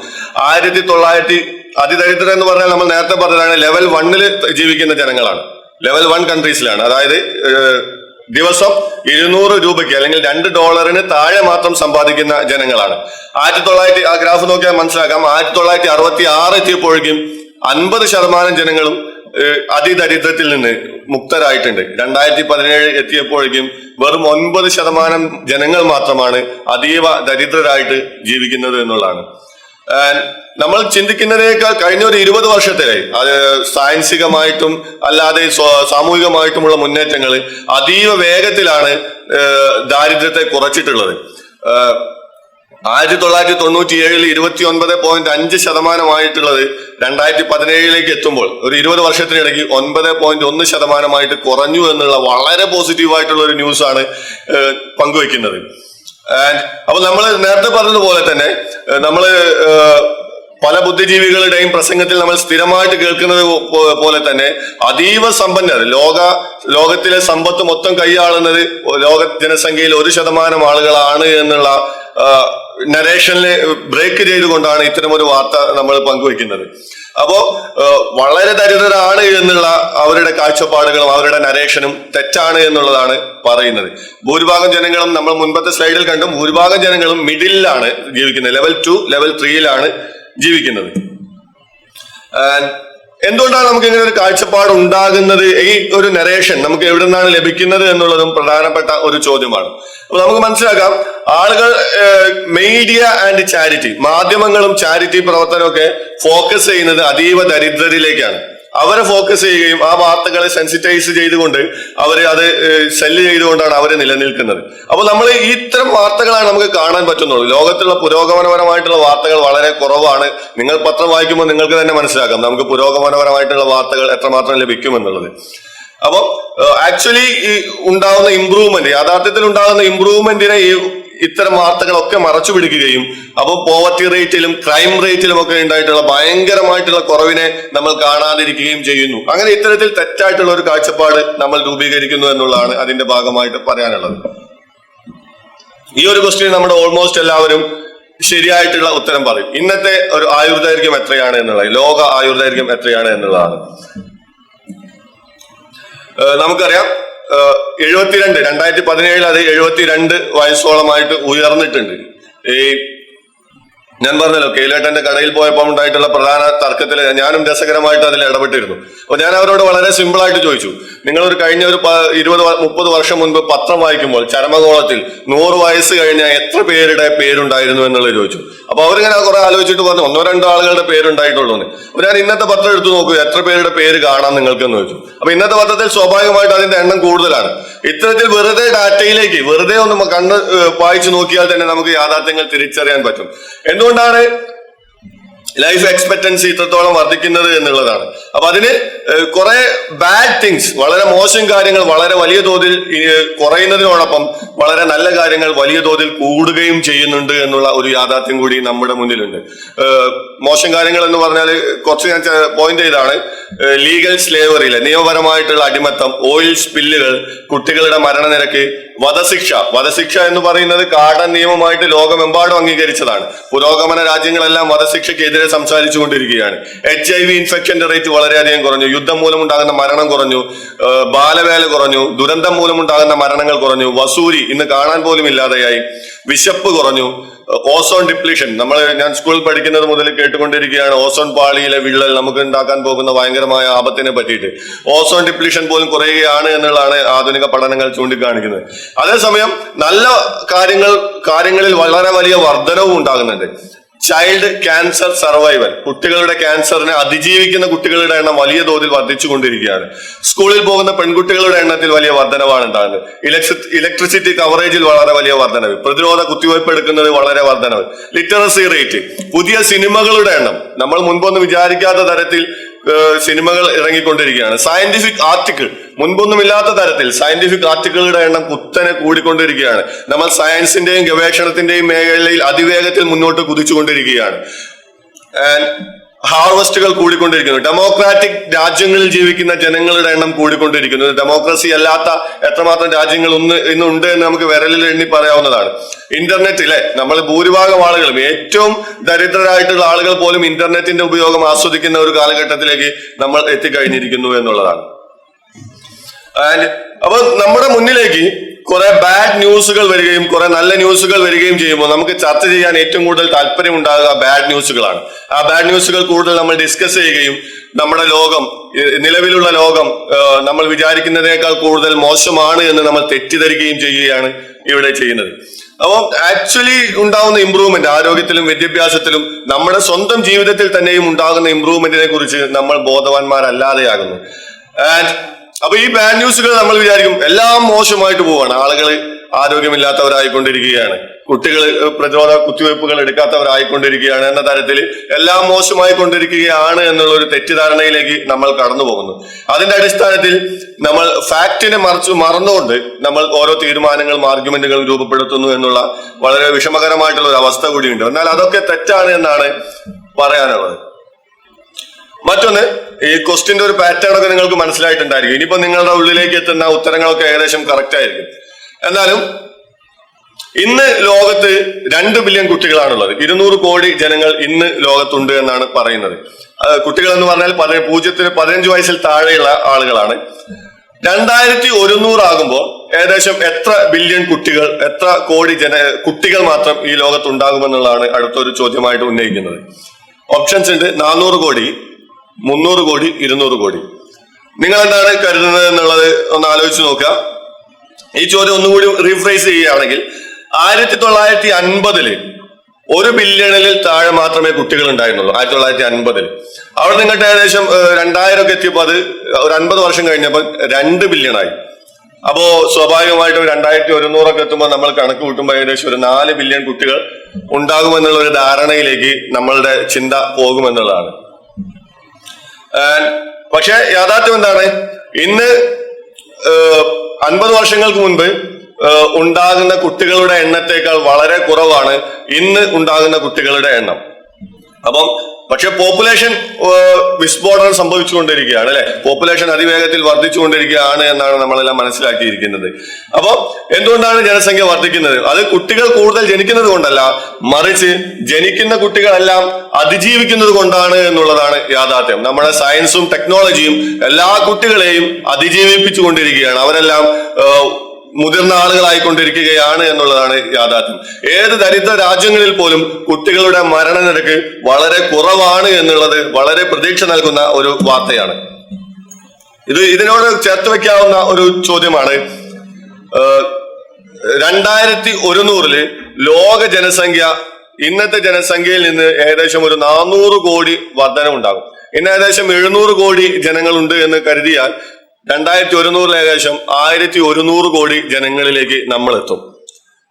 1900 അതിദരിദ്ര എന്ന് പറഞ്ഞാൽ നമ്മൾ നേരത്തെ പറഞ്ഞതാണ് ലെവൽ 1 ജീവിക്കുന്ന ജനങ്ങളാണ്, ലെവൽ 1 കൺട്രീസിലാണ്. അതായത് ദിവസം 200 രൂപയ്ക്ക് അല്ലെങ്കിൽ $2 താഴെ മാത്രം സമ്പാദിക്കുന്ന ജനങ്ങളാണ്. 1900 ആ ഗ്രാഫ് നോക്കിയാൽ മനസ്സിലാക്കാം. 1966 എത്തിയപ്പോഴേക്കും 50% ജനങ്ങളും അതിദരിദ്രത്തിൽ നിന്ന് മുക്തരായിട്ടുണ്ട്. 2017 എത്തിയപ്പോഴേക്കും വെറും 9% ജനങ്ങൾ മാത്രമാണ് അതീവ ദരിദ്രരായിട്ട് ജീവിക്കുന്നത് എന്നുള്ളതാണ്. നമ്മൾ ചിന്തിക്കുന്നതിനേക്കാൾ കഴിഞ്ഞ ഒരു 20 വർഷത്തിലെ സയൻസികമായിട്ടും അല്ലാതെ സാമൂഹികമായിട്ടുമുള്ള മുന്നേറ്റങ്ങൾ അതീവ വേഗത്തിലാണ് ദാരിദ്ര്യത്തെ കുറച്ചിട്ടുള്ളത്. 1997 29.5% 2017 എത്തുമ്പോൾ ഒരു 20 വർഷത്തിനിടയ്ക്ക് 9.1% കുറഞ്ഞു എന്നുള്ള വളരെ പോസിറ്റീവായിട്ടുള്ള ഒരു ന്യൂസ് ആണ് പങ്കുവെക്കുന്നത്. അപ്പൊ നമ്മൾ നേരത്തെ പറഞ്ഞതുപോലെ തന്നെ നമ്മള് പല ബുദ്ധിജീവികളുടെയും പ്രസംഗത്തിൽ നമ്മൾ സ്ഥിരമായിട്ട് കേൾക്കുന്നത് പോലെ തന്നെ അതീവ സമ്പന്നർ, ലോകത്തിലെ സമ്പത്ത് മൊത്തം കൈയാളുന്നത് ലോക ജനസംഖ്യയിൽ 1% ആളുകളാണ് എന്നുള്ള നരേഷനിലെ ബ്രേക്ക് ചെയ്തുകൊണ്ടാണ് ഇത്തരമൊരു വാർത്ത നമ്മൾ പങ്കുവെക്കുന്നത്. അപ്പോ വളരെ ദരിദ്രരാണ് എന്നുള്ള അവരുടെ കാഴ്ചപ്പാടുകളും അവരുടെ നരേഷനും തെറ്റാണ് എന്നുള്ളതാണ് പറയുന്നത്. ഭൂരിഭാഗം ജനങ്ങളും നമ്മൾ മുൻപത്തെ സ്ലൈഡിൽ കണ്ടും ഭൂരിഭാഗം ജനങ്ങളും മിഡിലാണ് ജീവിക്കുന്നത്, ലെവൽ 2 ലെവൽ 3 ജീവിക്കുന്നത്. എന്തുകൊണ്ടാണ് നമുക്ക് ഇങ്ങനെ ഒരു കാഴ്ചപ്പാട് ഉണ്ടാകുന്നത്? ഈ ഒരു നരേഷൻ നമുക്ക് എവിടെ നിന്നാണ് ലഭിക്കുന്നത് എന്നുള്ളതും പ്രധാനപ്പെട്ട ഒരു ചോദ്യമാണ്. അപ്പൊ നമുക്ക് മനസ്സിലാക്കാം, ആളുകൾ മീഡിയ ആൻഡ് ചാരിറ്റി, മാധ്യമങ്ങളും ചാരിറ്റി പ്രവർത്തനമൊക്കെ ഫോക്കസ് ചെയ്യുന്നത് അതീവ ദരിദ്രരിലേക്കാണ്. അവരെ ഫോക്കസ് ചെയ്യുകയും ആ വാർത്തകളെ സെൻസിറ്റൈസ് ചെയ്തുകൊണ്ട് അവര് അത് സെല്ല് ചെയ്തുകൊണ്ടാണ് അവര് നിലനിൽക്കുന്നത്. അപ്പൊ നമ്മൾ ഇത്തരം വാർത്തകളാണ് നമുക്ക് കാണാൻ പറ്റുന്നുള്ളൂ. ലോകത്തുള്ള പുരോഗമനപരമായിട്ടുള്ള വാർത്തകൾ വളരെ കുറവാണ്. നിങ്ങൾ പത്രം വായിക്കുമ്പോൾ നിങ്ങൾക്ക് തന്നെ മനസ്സിലാക്കാം നമുക്ക് പുരോഗമനപരമായിട്ടുള്ള വാർത്തകൾ എത്രമാത്രം ലഭിക്കുമെന്നുള്ളത്. അപ്പൊ ആക്ച്വലി ഈ ഉണ്ടാകുന്ന ഇംപ്രൂവ്മെന്റ്, യാഥാർത്ഥ്യത്തിൽ ഉണ്ടാകുന്ന ഇംപ്രൂവ്മെന്റിനെ ഈ ഇത്തരം വാർത്തകളൊക്കെ മറച്ചു പിടിക്കുകയും അപ്പോൾ പോവർട്ടി റേറ്റിലും ക്രൈം റേറ്റിലും ഒക്കെ ഉണ്ടായിട്ടുള്ള ഭയങ്കരമായിട്ടുള്ള കുറവിനെ നമ്മൾ കാണാതിരിക്കുകയും ചെയ്യുന്നു. അങ്ങനെ ഇത്തരത്തിൽ തെറ്റായിട്ടുള്ള ഒരു കാഴ്ചപ്പാട് നമ്മൾ രൂപീകരിക്കുന്നു എന്നുള്ളതാണ് അതിന്റെ ഭാഗമായിട്ട് പറയാനുള്ളത്. ഈ ഒരു ക്വസ്റ്റ്യൻ നമ്മുടെ ഓൾമോസ്റ്റ് എല്ലാവരും ശരിയായിട്ടുള്ള ഉത്തരം പറയും. ഇന്നത്തെ ഒരു ആയുർദൈർഘ്യം എത്രയാണ് എന്നുള്ളത്, ലോക ആയുർദൈർഘ്യം എത്രയാണ് എന്നുള്ളതാണ്. നമുക്കറിയാം 72, 2017 അത് 72 വയസ്സോളമായിട്ട് ഉയർന്നിട്ടുണ്ട്. ഈ ഞാൻ പറഞ്ഞല്ലോ, കെയിലേട്ടന്റെ കടയിൽ പോയപ്പോൾ ഉണ്ടായിട്ടുള്ള പ്രധാന തർക്കത്തിൽ ഞാനും രസകരമായിട്ട് അതിൽ ഇടപെട്ടിരുന്നു. അപ്പൊ ഞാൻ അവരോട് വളരെ സിമ്പിൾ ആയിട്ട് ചോദിച്ചു, നിങ്ങളൊരു കഴിഞ്ഞ ഒരു 20-30 വർഷം മുൻപ് പത്രം വായിക്കുമ്പോൾ ചരമകോളത്തിൽ 100 വയസ്സ് കഴിഞ്ഞ എത്ര പേരുടെ പേരുണ്ടായിരുന്നു എന്നുള്ളത് ചോദിച്ചു. അപ്പൊ അവരിങ്ങനെ കുറെ ആലോചിച്ചിട്ട് പറഞ്ഞു 1-2 ആളുകളുടെ പേരുണ്ടായിട്ടുള്ളൂ. അപ്പൊ ഞാൻ ഇന്നത്തെ പത്രം എടുത്തു നോക്കൂ, എത്ര പേരുടെ പേര് കാണാം നിങ്ങൾക്കെന്ന് ചോദിച്ചു. അപ്പൊ ഇന്നത്തെ പത്രത്തിൽ സ്വാഭാവികമായിട്ട് അതിന്റെ എണ്ണം കൂടുതലാണ്. ഇത്തരത്തിൽ വെറുതെ ഡാറ്റയിലേക്ക് വെറുതെ ഒന്ന് കണ്ണ് വായിച്ചു നോക്കിയാൽ തന്നെ നമുക്ക് യാഥാർത്ഥ്യങ്ങൾ തിരിച്ചറിയാൻ പറ്റും. എന്തുകൊണ്ടാണ് ലൈഫ് എക്സ്പെക്ടൻസി ഇത്രത്തോളം വർദ്ധിക്കുന്നത് എന്നുള്ളതാണ്. അപ്പൊ അതിന് കുറെ ബാഡ് തിങ്സ്, വളരെ മോശം കാര്യങ്ങൾ വളരെ വലിയ തോതിൽ കുറയുന്നതിനോടൊപ്പം വളരെ നല്ല കാര്യങ്ങൾ വലിയ തോതിൽ കൂടുകയും ചെയ്യുന്നുണ്ട് എന്നുള്ള ഒരു യാഥാർത്ഥ്യം കൂടി നമ്മുടെ മുന്നിലുണ്ട്. മോശം കാര്യങ്ങൾ എന്ന് പറഞ്ഞാൽ കുറച്ച് ഞാൻ പോയിന്റ് ചെയ്താണ്. ലീഗൽ സ്ലേവറിയിലെ നിയമപരമായിട്ടുള്ള അടിമത്തം, ഓയിൽ സ്പില്ലുകൾ, കുട്ടികളുടെ മരണനിരക്ക്, വധശിക്ഷ എന്ന് പറയുന്നത് കാടൻ നിയമമായിട്ട് ലോകമെമ്പാടും അംഗീകരിച്ചതാണ്. പുരോഗമന രാജ്യങ്ങളെല്ലാം വധശിക്ഷയ്ക്കെതിരെ സംസാരിച്ചു കൊണ്ടിരിക്കുകയാണ്. HIV ഇൻഫെക്ഷന്റെ റേറ്റ് വളരെയധികം കുറഞ്ഞു, യുദ്ധം മൂലമുണ്ടാകുന്ന മരണം കുറഞ്ഞു, ബാലവേല കുറഞ്ഞു, ദുരന്തം മൂലമുണ്ടാകുന്ന മരണങ്ങൾ കുറഞ്ഞു, വസൂരി ഇന്ന് കാണാൻ പോലും ഇല്ലാതെയായി, വിശപ്പ് കുറഞ്ഞു, ഓസോൺ ഡിപ്ലീഷൻ ഞാൻ സ്കൂളിൽ പഠിക്കുന്നത് മുതൽ കേട്ടുകൊണ്ടിരിക്കുകയാണ്. ഓസോൺ പാളിയിലെ വിള്ളൽ നമുക്ക് ഉണ്ടാക്കാൻ പോകുന്ന ഭയങ്കരമായ ആപത്തിനെ പറ്റിയിട്ട്. ഓസോൺ ഡിപ്ലീഷൻ പോലും കുറയുകയാണ് എന്നുള്ളതാണ് ആധുനിക പഠനങ്ങൾ ചൂണ്ടിക്കാണിക്കുന്നത്. അതേസമയം നല്ല കാര്യങ്ങളിൽ വളരെ വലിയ വർധനവും ഉണ്ടാകുന്നുണ്ട്. ചൈൽഡ് ക്യാൻസർ സർവൈവൽ, കുട്ടികളുടെ ക്യാൻസറിനെ അതിജീവിക്കുന്ന കുട്ടികളുടെ എണ്ണം വലിയ തോതിൽ വർദ്ധിച്ചുകൊണ്ടിരിക്കുകയാണ്. സ്കൂളിൽ പോകുന്ന പെൺകുട്ടികളുടെ എണ്ണത്തിൽ വലിയ വർധനവാണ് ഉണ്ടാകുന്നത്. ഇലക്ട്രിസിറ്റി കവറേജിൽ വളരെ വലിയ വർധനവ്, പ്രതിരോധ കുത്തിവയ്പ് എടുക്കുന്നത് വളരെ വർധനവ്, ലിറ്ററസി റേറ്റ്, പുതിയ സിനിമകളുടെ എണ്ണം, നമ്മൾ മുൻപൊന്നും വിചാരിക്കാത്ത തരത്തിൽ സിനിമകൾ ഇറങ്ങിക്കൊണ്ടിരിക്കുകയാണ്. സയന്റിഫിക് ആർട്ടിക്കിൾ, മുൻപൊന്നുമില്ലാത്ത തരത്തിൽ സയന്റിഫിക് ആർട്ടിക്കിളുടെ എണ്ണം കുത്തനെ കൂടിക്കൊണ്ടിരിക്കുകയാണ്. നമ്മൾ സയൻസിന്റെയും ഗവേഷണത്തിന്റെയും മേഖലയിൽ അതിവേഗത്തിൽ മുന്നോട്ട് കുതിച്ചുകൊണ്ടിരിക്കുകയാണ്. ഹാർവസ്റ്റുകൾ കൂടിക്കൊണ്ടിരിക്കുന്നു. ഡെമോക്രാറ്റിക് രാജ്യങ്ങളിൽ ജീവിക്കുന്ന ജനങ്ങളുടെ എണ്ണം കൂടിക്കൊണ്ടിരിക്കുന്നു. ഡെമോക്രസി അല്ലാത്ത എത്രമാത്രം രാജ്യങ്ങൾ ഇന്നുണ്ട് എന്ന് നമുക്ക് വിരലിൽ എണ്ണി പറയാവുന്നതാണ്. ഇന്റർനെറ്റിലെ നമ്മൾ ഭൂരിഭാഗം ആളുകളും, ഏറ്റവും ദരിദ്രരായിട്ടുള്ള ആളുകൾ പോലും ഇന്റർനെറ്റിന്റെ ഉപയോഗം ആസ്വദിക്കുന്ന ഒരു കാലഘട്ടത്തിലേക്ക് നമ്മൾ എത്തിക്കഴിഞ്ഞിരിക്കുന്നു എന്നുള്ളതാണ്. അപ്പൊ നമ്മുടെ മുന്നിലേക്ക് കുറെ ബാഡ് ന്യൂസുകൾ വരികയും കുറെ നല്ല ന്യൂസുകൾ വരികയും ചെയ്യുമ്പോൾ നമുക്ക് ചർച്ച ചെയ്യാൻ ഏറ്റവും കൂടുതൽ താല്പര്യം ഉണ്ടാകുക ബാഡ് ന്യൂസുകളാണ്. ആ ബാഡ് ന്യൂസുകൾ കൂടുതൽ നമ്മൾ ഡിസ്കസ് ചെയ്യുകയും നമ്മുടെ ലോകം, നിലവിലുള്ള ലോകം നമ്മൾ വിചാരിക്കുന്നതിനേക്കാൾ കൂടുതൽ മോശമാണ് എന്ന് നമ്മൾ തെറ്റിദ്ധരിക്കുകയും ചെയ്യുകയാണ് ഇവിടെ ചെയ്യുന്നത്. അപ്പോൾ ആക്ച്വലി ഉണ്ടാകുന്ന ഇമ്പ്രൂവ്മെന്റ്, ആരോഗ്യത്തിലും വിദ്യാഭ്യാസത്തിലും നമ്മുടെ സ്വന്തം ജീവിതത്തിൽ തന്നെയും ഉണ്ടാകുന്ന ഇമ്പ്രൂവ്മെന്റിനെ കുറിച്ച് നമ്മൾ ബോധവാന്മാരല്ലാതെയാകുന്നു. അപ്പൊ ഈ ബാഡ് ന്യൂസുകൾ നമ്മൾ വിചാരിക്കും എല്ലാം മോശമായിട്ട് പോവാണ്, ആളുകൾ ആരോഗ്യമില്ലാത്തവരായിക്കൊണ്ടിരിക്കുകയാണ്, കുട്ടികൾ പ്രതിരോധ കുത്തിവയ്പ്പുകൾ എടുക്കാത്തവരായിക്കൊണ്ടിരിക്കുകയാണ് എന്ന തരത്തിൽ എല്ലാം മോശമായി കൊണ്ടിരിക്കുകയാണ് എന്നുള്ള ഒരു തെറ്റിദ്ധാരണയിലേക്ക് നമ്മൾ കടന്നു പോകുന്നു. അതിന്റെ അടിസ്ഥാനത്തിൽ നമ്മൾ ഫാക്റ്റിനെ മറന്നുകൊണ്ട് നമ്മൾ ഓരോ തീരുമാനങ്ങളും ആർഗ്യുമെന്റുകളും രൂപപ്പെടുത്തുന്നു എന്നുള്ള വളരെ വിഷമകരമായിട്ടുള്ള ഒരു അവസ്ഥ കൂടിയുണ്ട്. എന്നാൽ അതൊക്കെ തെറ്റാണ് എന്നാണ് പറയാനുള്ളത്. മറ്റൊന്ന്, ഈ ക്വസ്റ്റിന്റെ ഒരു പാറ്റേൺ ഒക്കെ നിങ്ങൾക്ക് മനസ്സിലായിട്ടുണ്ടായിരിക്കും. ഇനിയിപ്പോ നിങ്ങളുടെ ഉള്ളിലേക്ക് എത്തുന്ന ഉത്തരങ്ങളൊക്കെ ഏകദേശം കറക്റ്റ് ആയിരിക്കും. എന്നാലും ഇന്ന് ലോകത്ത് 2 ബില്യൺ കുട്ടികളാണുള്ളത്. 200 കോടി ജനങ്ങൾ ഇന്ന് ലോകത്തുണ്ട് എന്നാണ് പറയുന്നത്. കുട്ടികൾ എന്ന് പറഞ്ഞാൽ 15 വയസ്സിൽ താഴെയുള്ള ആളുകളാണ്. 2100 ആകുമ്പോൾ ഏകദേശം എത്ര ബില്യൺ കുട്ടികൾ, എത്ര കോടി കുട്ടികൾ മാത്രം ഈ ലോകത്ത് ഉണ്ടാകുമെന്നുള്ളതാണ് അടുത്തൊരു ചോദ്യമായിട്ട് ഉന്നയിക്കുന്നത്. ഓപ്ഷൻസ് ഉണ്ട്: 400 കോടി, 300 കോടി, 200 കോടി. നിങ്ങൾ എന്താണ് കരുതുന്നത് എന്നുള്ളത് ഒന്ന് ആലോചിച്ച് നോക്കുക. ഈ ചോദ്യം ഒന്നുകൂടി റീഫ്രേസ് ചെയ്യുകയാണെങ്കിൽ 1950 1 ബില്യണിൽ താഴെ മാത്രമേ കുട്ടികൾ ഉണ്ടായിരുന്നുള്ളൂ. 1950 അവിടെ നിങ്ങട്ട് ഏകദേശം 2000 ഒക്കെ എത്തിയപ്പോൾ അത് ഒരു 50 വർഷം കഴിഞ്ഞപ്പോൾ 2 ബില്യണായി. അപ്പോ സ്വാഭാവികമായിട്ടും 2100 ഒക്കെ എത്തുമ്പോൾ നമ്മൾ കണക്ക് കൂട്ടുമ്പോൾ ഏകദേശം ഒരു 4 ബില്യൺ കുട്ടികൾ ഉണ്ടാകുമെന്നുള്ള ഒരു ധാരണയിലേക്ക് നമ്മളുടെ ചിന്ത പോകുമെന്നുള്ളതാണ്. പക്ഷെ യാഥാർത്ഥ്യം എന്താണ്? ഇന്ന് 50 വർഷങ്ങൾക്ക് മുൻപ് ഉണ്ടാകുന്ന കുട്ടികളുടെ എണ്ണത്തേക്കാൾ വളരെ കുറവാണ് ഇന്ന് ഉണ്ടാകുന്ന കുട്ടികളുടെ എണ്ണം. അപ്പം പക്ഷെ പോപ്പുലേഷൻ വിസ്ഫോടനം സംഭവിച്ചുകൊണ്ടിരിക്കുകയാണ്, അല്ലെ? പോപ്പുലേഷൻ അതിവേഗത്തിൽ വർദ്ധിച്ചുകൊണ്ടിരിക്കുകയാണ് എന്നാണ് നമ്മളെല്ലാം മനസ്സിലാക്കിയിരിക്കുന്നത്. അപ്പൊ എന്തുകൊണ്ടാണ് ജനസംഖ്യ വർദ്ധിക്കുന്നത്? അത് കുട്ടികൾ കൂടുതൽ ജനിക്കുന്നത് കൊണ്ടല്ല, മറിച്ച് ജനിക്കുന്ന കുട്ടികളെല്ലാം അതിജീവിക്കുന്നത് കൊണ്ടാണ് എന്നുള്ളതാണ് യാഥാർത്ഥ്യം. നമ്മുടെ സയൻസും ടെക്നോളജിയും എല്ലാ കുട്ടികളെയും അതിജീവിപ്പിച്ചുകൊണ്ടിരിക്കുകയാണ്. അവരെല്ലാം മുതിർന്ന ആളുകളായിക്കൊണ്ടിരിക്കുകയാണ് എന്നുള്ളതാണ് യാഥാർത്ഥ്യം. ഏത് ദരിദ്ര രാജ്യങ്ങളിൽ പോലും കുട്ടികളുടെ മരണനിരക്ക് വളരെ കുറവാണ് എന്നുള്ളത് വളരെ പ്രതീക്ഷ നൽകുന്ന ഒരു വാർത്തയാണ്. ഇതിനോട് ചേർത്ത് വെക്കാവുന്ന ഒരു ചോദ്യമാണ്, 2100 ലോക ജനസംഖ്യ ഇന്നത്തെ ജനസംഖ്യയിൽ നിന്ന് ഏകദേശം ഒരു 400 കോടി വർധനവുണ്ടാകും. ഇന്ന് ഏകദേശം 700 കോടി ജനങ്ങളുണ്ട് എന്ന് കരുതിയാൽ 2100 ഏകദേശം 1100 കോടി ജനങ്ങളിലേക്ക് നമ്മൾ എത്തും.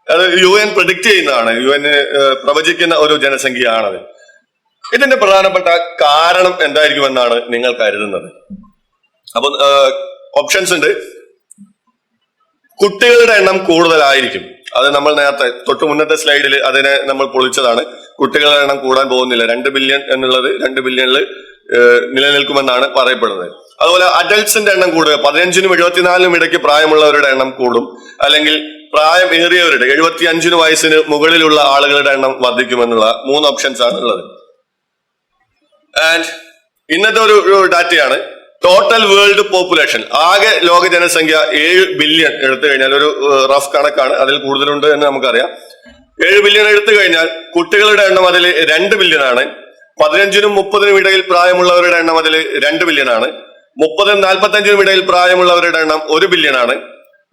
അത് UN പ്രഡിക്റ്റ് ചെയ്യുന്നതാണ്, UN പ്രവചിക്കുന്ന ഒരു ജനസംഖ്യയാണത്. ഇതിന്റെ പ്രധാനപ്പെട്ട കാരണം എന്തായിരിക്കുമെന്നാണ് നിങ്ങൾ കരുതുന്നത്? അപ്പൊ ഓപ്ഷൻസ് ഉണ്ട്. കുട്ടികളുടെ എണ്ണം കൂടുതലായിരിക്കും. അത് നമ്മൾ നേരത്തെ തൊട്ട് മുന്നത്തെ സ്ലൈഡിൽ അതിനെ നമ്മൾ പൊളിച്ചതാണ്. കുട്ടികളുടെ എണ്ണം കൂടാൻ പോകുന്നില്ല. 2 ബില്യൺ എന്നുള്ളത് 2 ബില്യണിൽ നിലനിൽക്കുമെന്നാണ് പറയപ്പെടുന്നത്. അതുപോലെ അഡൽട്സിന്റെ എണ്ണം കൂടുക, 15-നും 74-നും ഇടയ്ക്ക് പ്രായമുള്ളവരുടെ എണ്ണം കൂടും. അല്ലെങ്കിൽ പ്രായം ഏറിയവരുടെ 75 വയസ്സിന് മുകളിലുള്ള ആളുകളുടെ എണ്ണം വർദ്ധിക്കുമെന്നുള്ള 3 ഓപ്ഷൻസ് ആണ് ഉള്ളത്. ആൻഡ് ഇന്നത്തെ ഒരു ഡാറ്റയാണ് ടോട്ടൽ വേൾഡ് പോപ്പുലേഷൻ. ആകെ ലോക ജനസംഖ്യ 7 ബില്യൺ എടുത്തു കഴിഞ്ഞാൽ, ഒരു റഫ് കണക്കാണ്, അതിൽ കൂടുതലുണ്ട് എന്ന് നമുക്കറിയാം. 7 ബില്യൺ എടുത്തു കഴിഞ്ഞാൽ കുട്ടികളുടെ എണ്ണം അതിൽ 2 ബില്യൺ ആണ്. 15-നും 30-നും ഇടയിൽ പ്രായമുള്ളവരുടെ എണ്ണം അതിൽ 2 ബില്യൺ ആണ്. 30-നും 45-നും ഇടയിൽ പ്രായമുള്ളവരുടെ എണ്ണം 1 ബില്യൺ ആണ്.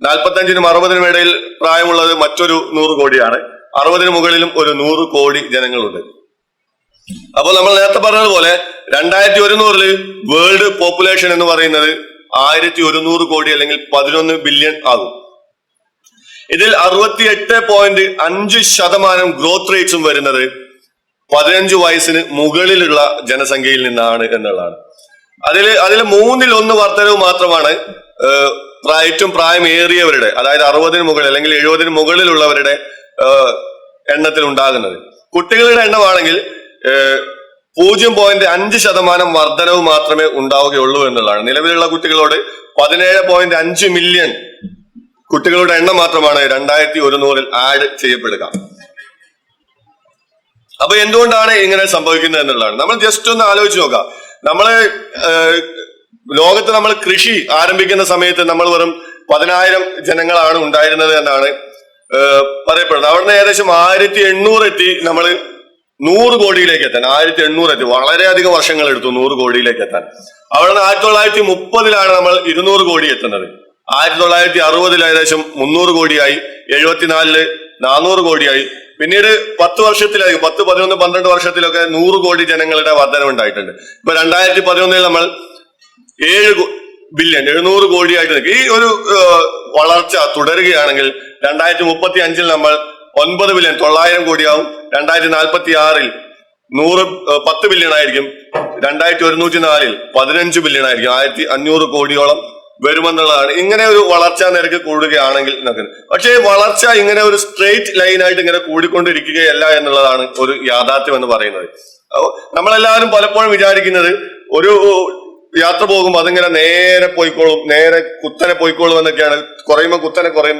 45-നും 60-നും ഇടയിൽ പ്രായമുള്ളത് മറ്റൊരു 100 കോടിയാണ്. 60-ന് മുകളിലും ഒരു 100 കോടി ജനങ്ങളുണ്ട്. അപ്പോൾ നമ്മൾ നേരത്തെ പറഞ്ഞതുപോലെ 2100 വേൾഡ് പോപ്പുലേഷൻ എന്ന് പറയുന്നത് 1100 കോടി അല്ലെങ്കിൽ 11 ബില്യൺ ആകും. ഇതിൽ 68.5% ഗ്രോത്ത് റേറ്റ്സും വരുന്നത് 15 വയസ്സിന് മുകളിലുള്ള ജനസംഖ്യയിൽ നിന്നാണ് എന്നുള്ളതാണ്. അതിൽ 1/3 വർധനവ് മാത്രമാണ് ഏറ്റവും പ്രായമേറിയവരുടെ, അതായത് 60-ന് മുകളിൽ അല്ലെങ്കിൽ 70-ന് മുകളിലുള്ളവരുടെ എണ്ണത്തിൽ ഉണ്ടാകുന്നത്. കുട്ടികളുടെ എണ്ണമാണെങ്കിൽ 0.5% വർധനവ് മാത്രമേ ഉണ്ടാവുകയുള്ളൂ എന്നുള്ളതാണ്. നിലവിലുള്ള കുട്ടികളോട് 17.5 മില്യൺ കുട്ടികളുടെ എണ്ണം മാത്രമാണ് 2100 ആഡ് ചെയ്യപ്പെടുക. അപ്പൊ എന്തുകൊണ്ടാണ് ഇങ്ങനെ സംഭവിക്കുന്നത് എന്നുള്ളതാണ്. നമ്മൾ ജസ്റ്റ് ഒന്ന് ആലോചിച്ച് നോക്കാം. ലോകത്ത് നമ്മൾ കൃഷി ആരംഭിക്കുന്ന സമയത്ത് നമ്മൾ വെറും 10,000 ജനങ്ങളാണ് ഉണ്ടായിരുന്നത് എന്നാണ് പറയപ്പെടുന്നത്. അവിടുന്ന് ഏകദേശം 1800 എത്തി നമ്മൾ 100 കോടിയിലേക്ക് എത്താൻ. 1800 എത്തി, വളരെയധികം വർഷങ്ങൾ എടുത്തു 100 കോടിയിലേക്ക് എത്താൻ. അവിടുന്ന് 1930-ലാണ് നമ്മൾ 200 കോടി എത്തുന്നത്. 1960 ഏകദേശം 300 കോടിയായി. 74 400 കോടിയായി. പിന്നീട് 10 വർഷത്തിലധികം 10, 11, 12 വർഷത്തിലൊക്കെ 100 കോടി ജനങ്ങളുടെ വർധനം ഉണ്ടായിട്ടുണ്ട്. ഇപ്പൊ 2011 നമ്മൾ 7 ബില്യൺ 700 കോടിയായിട്ട് നിൽക്കും. ഈ ഒരു വളർച്ച തുടരുകയാണെങ്കിൽ 2035 നമ്മൾ 9 ബില്യൺ 900 കോടിയാവും. 2046 10 ബില്യൺ ആയിരിക്കും. 2104 15 ബില്യൺ ആയിരിക്കും. 1500 കോടിയോളം വരുമെന്നുള്ളതാണ്. ഇങ്ങനെ ഒരു വളർച്ചാ നിരക്ക് കൂടുകയാണെങ്കിൽ നടക്കുന്നത്. പക്ഷേ വളർച്ച ഇങ്ങനെ ഒരു സ്ട്രെയിറ്റ് ലൈനായിട്ട് ഇങ്ങനെ കൂടിക്കൊണ്ടിരിക്കുകയല്ല എന്നുള്ളതാണ് ഒരു യാഥാർത്ഥ്യം എന്ന് പറയുന്നത്. നമ്മളെല്ലാവരും പലപ്പോഴും വിചാരിക്കുന്നത് ഒരു യാത്ര പോകുമ്പോൾ അതിങ്ങനെ നേരെ പോയിക്കോളും, നേരെ കുത്തനെ പോയിക്കോളും എന്നൊക്കെയാണ്. കുറയുമ്പോൾ കുത്തനെ കുറയും.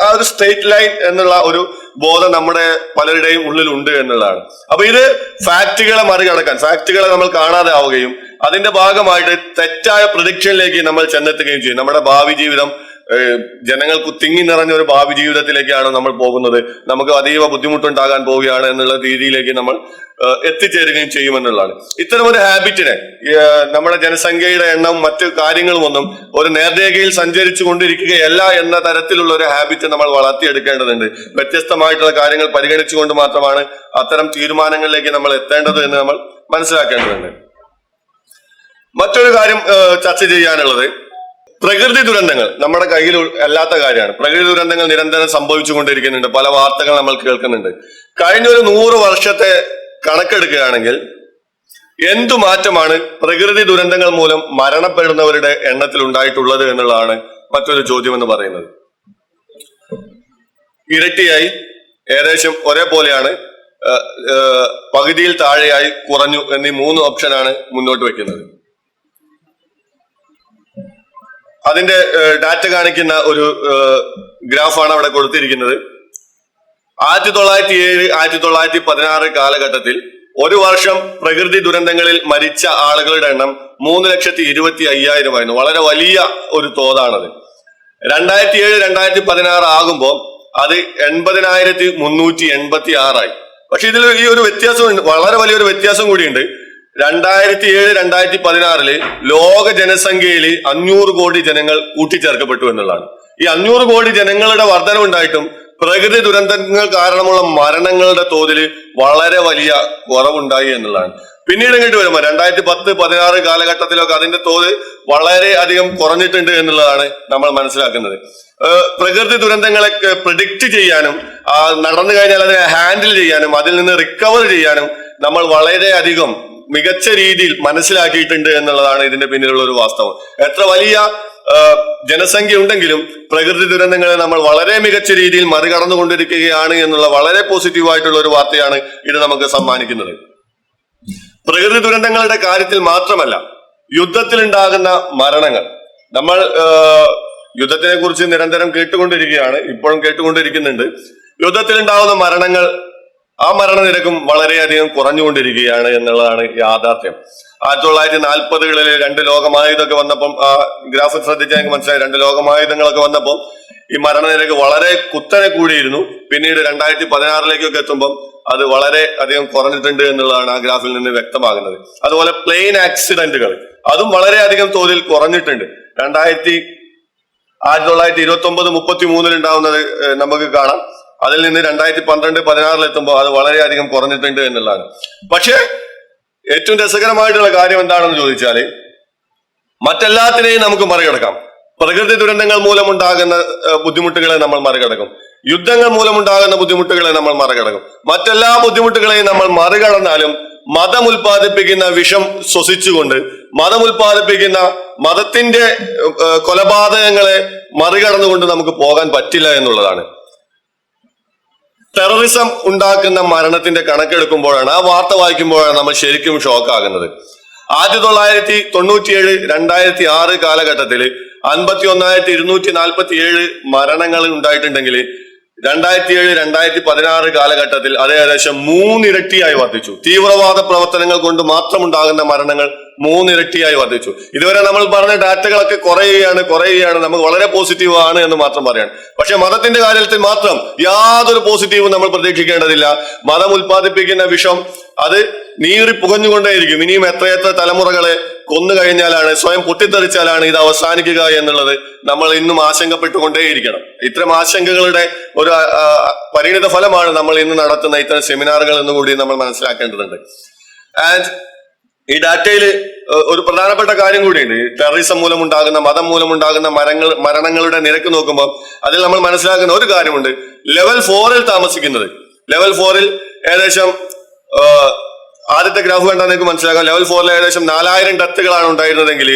ആ ഒരു സ്ട്രെയിറ്റ് ലൈൻ എന്നുള്ള ഒരു ബോധം നമ്മുടെ പലരുടെയും ഉള്ളിലുണ്ട് എന്നുള്ളതാണ്. അപ്പൊ ഇത് ഫാക്റ്റുകളെ മറികടക്കാൻ, ഫാക്റ്റുകളെ നമ്മൾ കാണാതെ ആവുകയും അതിന്റെ ഭാഗമായിട്ട് തെറ്റായ പ്രഡിക്ഷനിലേക്ക് നമ്മൾ ചെന്നെത്തുകയും ചെയ്യും. നമ്മുടെ ഭാവി ജീവിതം ജനങ്ങൾക്ക് തിങ്ങി നിറഞ്ഞ ഒരു ഭാവി ജീവിതത്തിലേക്കാണ് നമ്മൾ പോകുന്നത്, നമുക്ക് അതീവ ബുദ്ധിമുട്ടുണ്ടാകാൻ പോവുകയാണ് എന്നുള്ള രീതിയിലേക്ക് നമ്മൾ എത്തിച്ചേരുകയും ചെയ്യുമെന്നുള്ളതാണ്. ഇത്തരമൊരു ഹാബിറ്റിനെ, നമ്മുടെ ജനസംഖ്യയുടെ എണ്ണം മറ്റു കാര്യങ്ങളുമൊന്നും ഒരു നേർരേഖയിൽ സഞ്ചരിച്ചു കൊണ്ടിരിക്കുകയല്ല എന്ന തരത്തിലുള്ള ഒരു ഹാബിറ്റ് നമ്മൾ വളർത്തിയെടുക്കേണ്ടതുണ്ട്. വ്യത്യസ്തമായിട്ടുള്ള കാര്യങ്ങൾ പരിഗണിച്ചുകൊണ്ട് മാത്രമാണ് അത്തരം തീരുമാനങ്ങളിലേക്ക് നമ്മൾ എത്തേണ്ടത് എന്ന് നമ്മൾ മനസ്സിലാക്കേണ്ടതുണ്ട്. മറ്റൊരു കാര്യം ചർച്ച ചെയ്യാനുള്ളത്, പ്രകൃതി ദുരന്തങ്ങൾ നമ്മുടെ കയ്യിൽ അല്ലാത്ത കാര്യമാണ്. പ്രകൃതി ദുരന്തങ്ങൾ നിരന്തരം സംഭവിച്ചുകൊണ്ടിരിക്കുന്നുണ്ട്. പല വാർത്തകൾ നമ്മൾ കേൾക്കുന്നുണ്ട്. കഴിഞ്ഞ ഒരു 100 വർഷത്തെ കണക്കെടുക്കുകയാണെങ്കിൽ എന്തു മാറ്റമാണ് പ്രകൃതി ദുരന്തങ്ങൾ മൂലം മരണപ്പെടുന്നവരുടെ എണ്ണത്തിൽ ഉണ്ടായിട്ടുള്ളത് എന്നുള്ളതാണ് മറ്റൊരു ചോദ്യം എന്ന് പറയുന്നത്. ഇരട്ടിയായി, ഏകദേശം ഒരേപോലെയാണ്, പകുതിയിൽ താഴെയായി, കുറഞ്ഞു എന്നീ 3 ഓപ്ഷനാണ് മുന്നോട്ട് വെക്കുന്നത്. അതിന്റെ ഡാറ്റ കാണിക്കുന്ന ഒരു ഗ്രാഫാണ് അവിടെ കൊടുത്തിരിക്കുന്നത്. 1907, 1916 കാലഘട്ടത്തിൽ ഒരു വർഷം പ്രകൃതി ദുരന്തങ്ങളിൽ മരിച്ച ആളുകളുടെ എണ്ണം 3,25,000 ആയിരുന്നു. വളരെ വലിയ ഒരു തോതാണത്. 2007 2016 ആകുമ്പോൾ അത് 80,386 പക്ഷെ ഇതിൽ ഈ ഒരു വ്യത്യാസം, വളരെ വലിയൊരു വ്യത്യാസം കൂടിയുണ്ട്. 2007 2016 ലോക ജനസംഖ്യയിൽ 500 കോടി ജനങ്ങൾ കൂട്ടിച്ചേർക്കപ്പെട്ടു എന്നുള്ളതാണ്. ഈ 500 കോടി ജനങ്ങളുടെ വർധനവുണ്ടായിട്ടും പ്രകൃതി ദുരന്തങ്ങൾ കാരണമുള്ള മരണങ്ങളുടെ തോതിൽ വളരെ വലിയ കുറവുണ്ടായി എന്നുള്ളതാണ്. പിന്നീട് ഇങ്ങോട്ട് വരുമ്പോൾ 2010-16 കാലഘട്ടത്തിലൊക്കെ അതിന്റെ തോത് വളരെ അധികം കുറഞ്ഞിട്ടുണ്ട് എന്നുള്ളതാണ് നമ്മൾ മനസ്സിലാക്കുന്നത്. പ്രകൃതി ദുരന്തങ്ങളെ പ്രിഡിക്റ്റ് ചെയ്യാനും നടന്നു കഴിഞ്ഞാൽ അതിനെ ഹാൻഡിൽ ചെയ്യാനും അതിൽ നിന്ന് റിക്കവർ ചെയ്യാനും നമ്മൾ വളരെയധികം മികച്ച രീതിയിൽ മനസ്സിലാക്കിയിട്ടുണ്ട് എന്നുള്ളതാണ് ഇതിന്റെ പിന്നിലുള്ള ഒരു വാസ്തവം. എത്ര വലിയ ജനസംഖ്യ ഉണ്ടെങ്കിലും പ്രകൃതി ദുരന്തങ്ങളെ നമ്മൾ വളരെ മികച്ച രീതിയിൽ മറികടന്നുകൊണ്ടിരിക്കുകയാണ് എന്നുള്ള വളരെ പോസിറ്റീവായിട്ടുള്ള ഒരു വാർത്തയാണ് ഇത് നമുക്ക് സമ്മാനിക്കുന്നത്. പ്രകൃതി ദുരന്തങ്ങളുടെ കാര്യത്തിൽ മാത്രമല്ല, യുദ്ധത്തിലുണ്ടാകുന്ന മരണങ്ങൾ, നമ്മൾ യുദ്ധത്തിനെ കുറിച്ച് നിരന്തരം കേട്ടുകൊണ്ടിരിക്കുകയാണ്, ഇപ്പോഴും കേട്ടുകൊണ്ടിരിക്കുന്നുണ്ട്. യുദ്ധത്തിലുണ്ടാകുന്ന മരണങ്ങൾ, ആ മരണനിരക്കും വളരെയധികം കുറഞ്ഞുകൊണ്ടിരിക്കുകയാണ് എന്നുള്ളതാണ് യാഥാർത്ഥ്യം. 1940-കളിൽ 2 ലോകമായുധമൊക്കെ വന്നപ്പം, ആ ഗ്രാഫ് ശ്രദ്ധിച്ചാൽ എനിക്ക് മനസ്സിലായി, 2 ലോകമായുധങ്ങളൊക്കെ വന്നപ്പോൾ ഈ മരണനിരക്ക് വളരെ കുത്തനെ കൂടിയിരുന്നു. പിന്നീട് 2016 എത്തുമ്പം അത് വളരെ അധികം കുറഞ്ഞിട്ടുണ്ട് എന്നുള്ളതാണ് ആ ഗ്രാഫിൽ നിന്ന് വ്യക്തമാകുന്നത്. അതുപോലെ പ്ലെയിൻ ആക്സിഡന്റുകൾ, അതും വളരെയധികം തോതിൽ കുറഞ്ഞിട്ടുണ്ട്. 1929-33 ഉണ്ടാവുന്നത് നമുക്ക് കാണാം. അതിൽ നിന്ന് 2012-16 എത്തുമ്പോൾ അത് വളരെയധികം കുറഞ്ഞിട്ടുണ്ട് എന്നുള്ളതാണ്. പക്ഷേ ഏറ്റവും രസകരമായിട്ടുള്ള കാര്യം എന്താണെന്ന് ചോദിച്ചാല്, മറ്റെല്ലാത്തിനെയും നമുക്ക് മറികടക്കാം. പ്രകൃതി ദുരന്തങ്ങൾ മൂലമുണ്ടാകുന്ന ബുദ്ധിമുട്ടുകളെ നമ്മൾ മറികടക്കും, യുദ്ധങ്ങൾ മൂലമുണ്ടാകുന്ന ബുദ്ധിമുട്ടുകളെ നമ്മൾ മറികടക്കും. മറ്റെല്ലാ ബുദ്ധിമുട്ടുകളെയും നമ്മൾ മറികടന്നാലും മതം ഉൽപ്പാദിപ്പിക്കുന്ന വിഷം ശ്വസിച്ചുകൊണ്ട്, മതം ഉൽപ്പാദിപ്പിക്കുന്ന മതത്തിന്റെ കൊലപാതകങ്ങളെ മറികടന്നുകൊണ്ട് നമുക്ക് പോകാൻ പറ്റില്ല എന്നുള്ളതാണ്. ടെററിസം ഉണ്ടാക്കുന്ന മരണത്തിന്റെ കണക്കെടുക്കുമ്പോഴാണ്, ആ വാർത്ത വായിക്കുമ്പോഴാണ് നമ്മൾ ശരിക്കും ഷോക്കാകുന്നത്. 1997-2006 കാലഘട്ടത്തിൽ 51,247 മരണങ്ങൾ ഉണ്ടായിട്ടുണ്ടെങ്കിൽ 2007-2016 കാലഘട്ടത്തിൽ അത് ഏകദേശം 3 ഇരട്ടിയായി വർദ്ധിച്ചു. തീവ്രവാദ പ്രവർത്തനങ്ങൾ കൊണ്ട് മാത്രം ഉണ്ടാകുന്ന മരണങ്ങൾ 3 ഇരട്ടിയായി വർദ്ധിച്ചു. ഇതുവരെ നമ്മൾ പറഞ്ഞ ഡാറ്റകളൊക്കെ കുറയുകയാണ്, നമുക്ക് വളരെ പോസിറ്റീവ് ആണ് എന്ന് മാത്രം പറയാണ്. പക്ഷെ മതത്തിന്റെ കാര്യത്തിൽ മാത്രം യാതൊരു പോസിറ്റീവും നമ്മൾ പ്രതീക്ഷിക്കേണ്ടതില്ല. മതം ഉൽപ്പാദിപ്പിക്കുന്ന വിഷം അത് നീറി പുകഞ്ഞുകൊണ്ടേയിരിക്കും. ഇനിയും എത്രയെത്ര തലമുറകളെ കൊന്നു കഴിഞ്ഞാലാണ്, സ്വയം പൊട്ടിത്തെറിച്ചാലാണ് ഇത് അവസാനിക്കുക എന്നുള്ളത് നമ്മൾ ഇന്നും ആശങ്കപ്പെട്ടുകൊണ്ടേയിരിക്കണം. ഇത്തരം ആശങ്കകളുടെ ഒരു പരിണിത ഫലമാണ് നമ്മൾ ഇന്ന് നടത്തുന്ന ഇത്തരം സെമിനാറുകൾ എന്നുകൂടി നമ്മൾ മനസ്സിലാക്കേണ്ടതുണ്ട്. ആൻഡ് ഈ ഡാറ്റയിൽ ഒരു പ്രധാനപ്പെട്ട കാര്യം കൂടിയുണ്ട്. ടെററിസം മൂലമുണ്ടാകുന്ന, മതം മൂലമുണ്ടാകുന്ന മരണങ്ങളുടെ നിരക്ക് നോക്കുമ്പോൾ അതിൽ നമ്മൾ മനസ്സിലാക്കുന്ന ഒരു കാര്യമുണ്ട്. ലെവൽ 4-ൽ താമസിക്കുന്നത്, ലെവൽ 4-ൽ ഏകദേശം ആദ്യത്തെ ഗ്രാഫ് കണ്ടാൽ നിങ്ങൾക്ക് മനസ്സിലാക്കാം. ലെവൽ 4-ൽ ഏകദേശം 4,000 ഡെത്തുകളാണ് ഉണ്ടായിരുന്നതെങ്കിൽ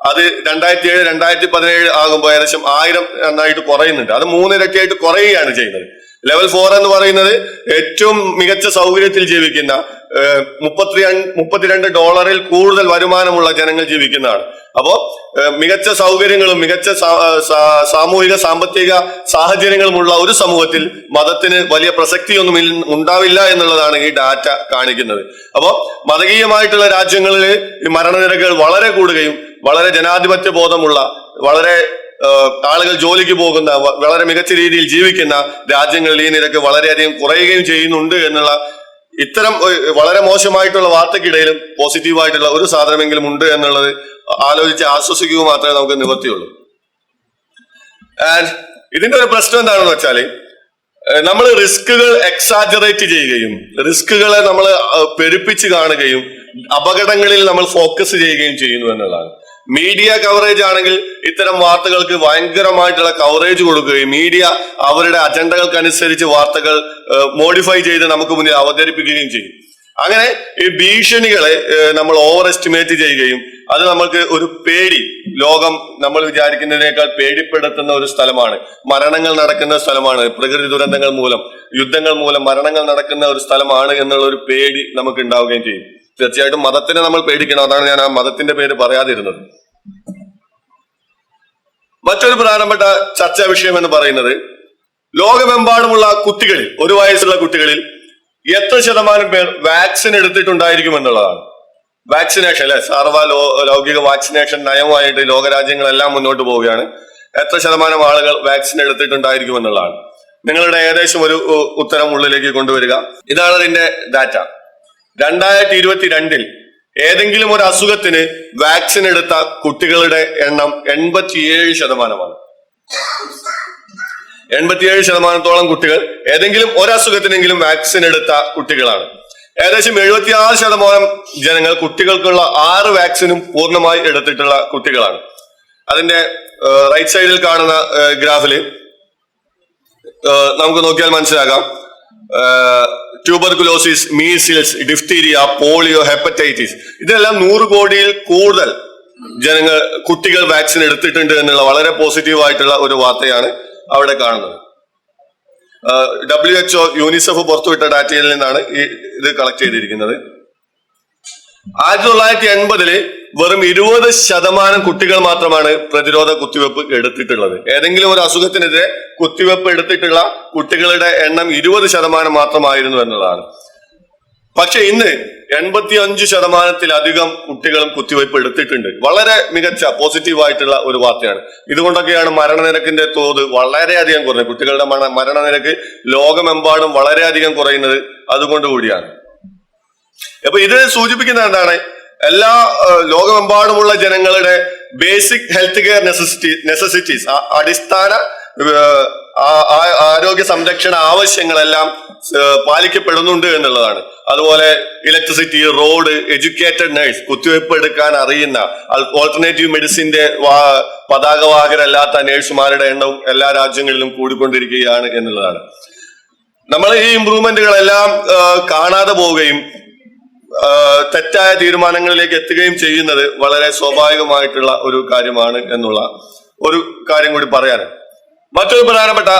അത് 2007-2017 ആകുമ്പോൾ ഏകദേശം 1,000 എന്നായിട്ട് കുറയുന്നുണ്ട്. അത് 3 ഇരട്ടിയായിട്ട് കുറയുകയാണ് ചെയ്യുന്നത്. ലെവൽ 4 എന്ന് പറയുന്നത് ഏറ്റവും മികച്ച സൗകര്യത്തിൽ ജീവിക്കുന്ന, $32 കൂടുതൽ വരുമാനമുള്ള ജനങ്ങൾ ജീവിക്കുന്നതാണ്. അപ്പോ മികച്ച സൗകര്യങ്ങളും മികച്ച സാമൂഹിക സാമ്പത്തിക സാഹചര്യങ്ങളുമുള്ള ഒരു സമൂഹത്തിൽ മതത്തിന് വലിയ പ്രസക്തിയൊന്നും ഉണ്ടാവില്ല എന്നുള്ളതാണ് ഈ ഡാറ്റ കാണിക്കുന്നത്. അപ്പോ മതകീയമായിട്ടുള്ള രാജ്യങ്ങളിൽ ഈ മരണനിരക്കുകൾ വളരെ കൂടുകയും വളരെ ജനാധിപത്യ ബോധമുള്ള, വളരെ ആളുകൾ ജോലിക്ക് പോകുന്ന, വളരെ മികച്ച രീതിയിൽ ജീവിക്കുന്ന രാജ്യങ്ങളിൽ ഈ നിരക്ക് വളരെയധികം കുറയുകയും ചെയ്യുന്നുണ്ട് എന്നുള്ള ഇത്തരം വളരെ മോശമായിട്ടുള്ള വാർത്തക്കിടയിലും പോസിറ്റീവായിട്ടുള്ള ഒരു സാധനമെങ്കിലും ഉണ്ട് എന്നുള്ളത് ആലോചിച്ച് ആശ്വസിക്കുക മാത്രമേ നമുക്ക് നിവർത്തിയുള്ളൂ. ആൻഡ് ഇതിന്റെ ഒരു പ്രശ്നം എന്താണെന്ന് വെച്ചാൽ, നമ്മൾ റിസ്കുകൾ എക്സാജറേറ്റ് ചെയ്യുകയും റിസ്കുകളെ നമ്മൾ പെരുപ്പിച്ച് കാണുകയും അപകടങ്ങളിൽ നമ്മൾ ഫോക്കസ് ചെയ്യുകയും ചെയ്യുന്നു എന്നുള്ളതാണ്. മീഡിയ കവറേജ് ആണെങ്കിൽ ഇത്തരം വാർത്തകൾക്ക് ഭയങ്കരമായിട്ടുള്ള കവറേജ് കൊടുക്കുകയും മീഡിയ അവരുടെ അജണ്ടകൾക്കനുസരിച്ച് വാർത്തകൾ മോഡിഫൈ ചെയ്ത് നമുക്ക് മുന്നിൽ അവതരിപ്പിക്കുകയും ചെയ്യും. അങ്ങനെ ഈ ഭീഷണികളെ നമ്മൾ ഓവർ എസ്റ്റിമേറ്റ് ചെയ്യുകയും അത് നമുക്ക് ഒരു പേടി, ലോകം നമ്മൾ വിചാരിക്കുന്നതിനേക്കാൾ പേടിപ്പെടുത്തുന്ന ഒരു സ്ഥലമാണ്, മരണങ്ങൾ നടക്കുന്ന സ്ഥലമാണ്, പ്രകൃതി ദുരന്തങ്ങൾ മൂലം, യുദ്ധങ്ങൾ മൂലം മരണങ്ങൾ നടക്കുന്ന ഒരു സ്ഥലമാണ് എന്നുള്ള ഒരു പേടി നമുക്ക് ഉണ്ടാവുകയും ചെയ്യും. തീർച്ചയായിട്ടും മതത്തിനെ നമ്മൾ പേടിക്കണം. അതാണ് ഞാൻ ആ മതത്തിന്റെ പേര് പറയാതിരുന്നത്. മറ്റൊരു പ്രധാനപ്പെട്ട ചർച്ചാ വിഷയം എന്ന് പറയുന്നത്, ലോകമെമ്പാടുമുള്ള കുട്ടികളിൽ, 1 വയസ്സുള്ള കുട്ടികളിൽ എത്ര ശതമാനം പേർ വാക്സിൻ എടുത്തിട്ടുണ്ടായിരിക്കും എന്നുള്ളതാണ്. വാക്സിനേഷൻ അല്ലെ, ലൗകിക വാക്സിനേഷൻ നയമായിട്ട് ലോകരാജ്യങ്ങളെല്ലാം മുന്നോട്ട് പോവുകയാണ്. എത്ര ശതമാനം ആളുകൾ വാക്സിൻ എടുത്തിട്ടുണ്ടായിരിക്കും എന്നുള്ളതാണ്. നിങ്ങളുടെ ഏകദേശം ഒരു ഉത്തരം ഉള്ളിലേക്ക് കൊണ്ടുവരിക. ഇതാണ് അതിന്റെ ഡാറ്റ. 2022 ഏതെങ്കിലും ഒരു അസുഖത്തിന് വാക്സിൻ എടുത്ത കുട്ടികളുടെ എണ്ണം 87%. 87% കുട്ടികൾ ഏതെങ്കിലും ഒരസുഖത്തിനെങ്കിലും വാക്സിൻ എടുത്ത കുട്ടികളാണ്. ഏകദേശം 76% ജനങ്ങൾ കുട്ടികൾക്കുള്ള 6 വാക്സിനും പൂർണ്ണമായി എടുത്തിട്ടുള്ള കുട്ടികളാണ്. അതിന്റെ റൈറ്റ് സൈഡിൽ കാണുന്ന ഗ്രാഫില് നമുക്ക് നോക്കിയാൽ മനസ്സിലാക്കാം, tuberculosis, measles, diphtheria, polio, hepatitis ഇതെല്ലാം 100 കോടിയിൽ കൂടുതൽ കുട്ടികൾ വാക്സിൻ എടുത്തിട്ടുണ്ട് എന്നുള്ള വളരെ പോസിറ്റീവ് ആയിട്ടുള്ള ഒരു വാർത്തയാണ് അവിടെ കാണുന്നത്. WHO യൂണിസെഫ് പുറത്തുവിട്ട ഡാറ്റയിൽ നിന്നാണ് ഇത് കളക്ട് ചെയ്തിരിക്കുന്നത്. 1980 വെറും 20% കുട്ടികൾ മാത്രമാണ് പ്രതിരോധ കുത്തിവെപ്പ് എടുത്തിട്ടുള്ളത്. ഏതെങ്കിലും ഒരു അസുഖത്തിനെതിരെ കുത്തിവെപ്പ് എടുത്തിട്ടുള്ള കുട്ടികളുടെ എണ്ണം 20% മാത്രമായിരുന്നു എന്നുള്ളതാണ്. പക്ഷെ ഇന്ന് 85%-ലധികം കുട്ടികളും കുത്തിവയ്പ് എടുത്തിട്ടുണ്ട്. വളരെ മികച്ച പോസിറ്റീവായിട്ടുള്ള ഒരു വാർത്തയാണ്. ഇതുകൊണ്ടൊക്കെയാണ് മരണനിരക്കിന്റെ തോത് വളരെയധികം കുറഞ്ഞത്. കുട്ടികളുടെ മരണനിരക്ക് ലോകമെമ്പാടും വളരെയധികം കുറയുന്നത് അതുകൊണ്ട് കൂടിയാണ്. അപ്പൊ ഇത് സൂചിപ്പിക്കുന്നത് എന്താണ്? എല്ലാ ലോകമെമ്പാടുമുള്ള ജനങ്ങളുടെ ബേസിക് ഹെൽത്ത് കെയർ നെസസിറ്റീസ്, അടിസ്ഥാന ആരോഗ്യ സംരക്ഷണ ആവശ്യങ്ങളെല്ലാം പാലിക്കപ്പെടുന്നുണ്ട് എന്നുള്ളതാണ്. അതുപോലെ ഇലക്ട്രിസിറ്റി, റോഡ്, എഡ്യൂക്കേറ്റഡ് നഴ്സ്, കുത്തിവയ്പ് എടുക്കാൻ അറിയുന്ന ഓൾട്ടർനേറ്റീവ് മെഡിസിന്റെ പതാകവാഹകരല്ലാത്ത നഴ്സുമാരുടെ എണ്ണവും എല്ലാ രാജ്യങ്ങളിലും കൂടിക്കൊണ്ടിരിക്കുകയാണ് എന്നുള്ളതാണ്. നമ്മൾ ഈ ഇംപ്രൂവ്മെന്റുകളെല്ലാം കാണാതെ പോവുകയും തെറ്റായ തീരുമാനങ്ങളിലേക്ക് എത്തുകയും ചെയ്യുന്നത് വളരെ സ്വാഭാവികമായിട്ടുള്ള ഒരു കാര്യമാണ് എന്നുള്ള ഒരു കാര്യം കൂടി പറയാനാണ്. മറ്റൊരു പ്രധാനപ്പെട്ട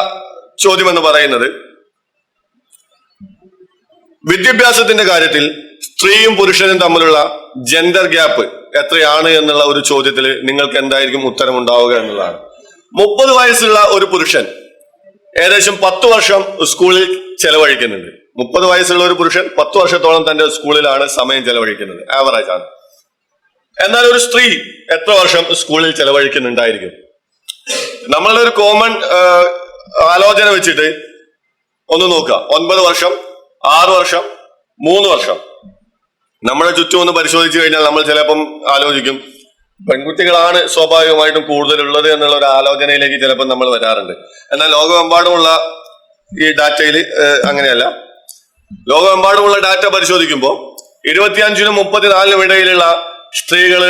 ചോദ്യം എന്ന് പറയുന്നത്, വിദ്യാഭ്യാസത്തിന്റെ കാര്യത്തിൽ സ്ത്രീയും പുരുഷനും തമ്മിലുള്ള ജെൻഡർ ഗ്യാപ്പ് എത്രയാണ് എന്നുള്ള ഒരു ചോദ്യത്തിൽ നിങ്ങൾക്ക് എന്തായിരിക്കും ഉത്തരമുണ്ടാവുക എന്നുള്ളതാണ്. 30 വയസ്സുള്ള ഒരു പുരുഷൻ ഏകദേശം 10 വർഷം സ്കൂളിൽ ചെലവഴിക്കുന്നുണ്ട്. 30 വയസ്സുള്ള ഒരു പുരുഷൻ 10 വർഷത്തോളം തന്റെ സ്കൂളിലാണ് സമയം ചെലവഴിക്കുന്നത്, ആവറേജ് ആണ്. എന്നാൽ ഒരു സ്ത്രീ എത്ര വർഷം സ്കൂളിൽ ചെലവഴിക്കുന്നുണ്ടായിരിക്കും? നമ്മളുടെ ഒരു കോമൺ ആലോചന വെച്ചിട്ട് ഒന്ന് നോക്കുക. 9 വർഷം, 6 വർഷം, 3 വർഷം. നമ്മുടെ ചുറ്റും ഒന്ന് പരിശോധിച്ചു കഴിഞ്ഞാൽ നമ്മൾ ചിലപ്പം ആലോചിക്കും, പെൺകുട്ടികളാണ് സ്വാഭാവികമായിട്ടും കൂടുതലുള്ളത് എന്നുള്ള ഒരു ആലോചനയിലേക്ക് ചിലപ്പോൾ നമ്മൾ വരാറുണ്ട്. എന്നാൽ ലോകമെമ്പാടുമുള്ള ഈ ഡാറ്റയിൽ അങ്ങനെയല്ല. ലോകമെമ്പാടുമുള്ള ഡാറ്റ പരിശോധിക്കുമ്പോൾ 25-നും 34-നും ഇടയിലുള്ള സ്ത്രീകൾ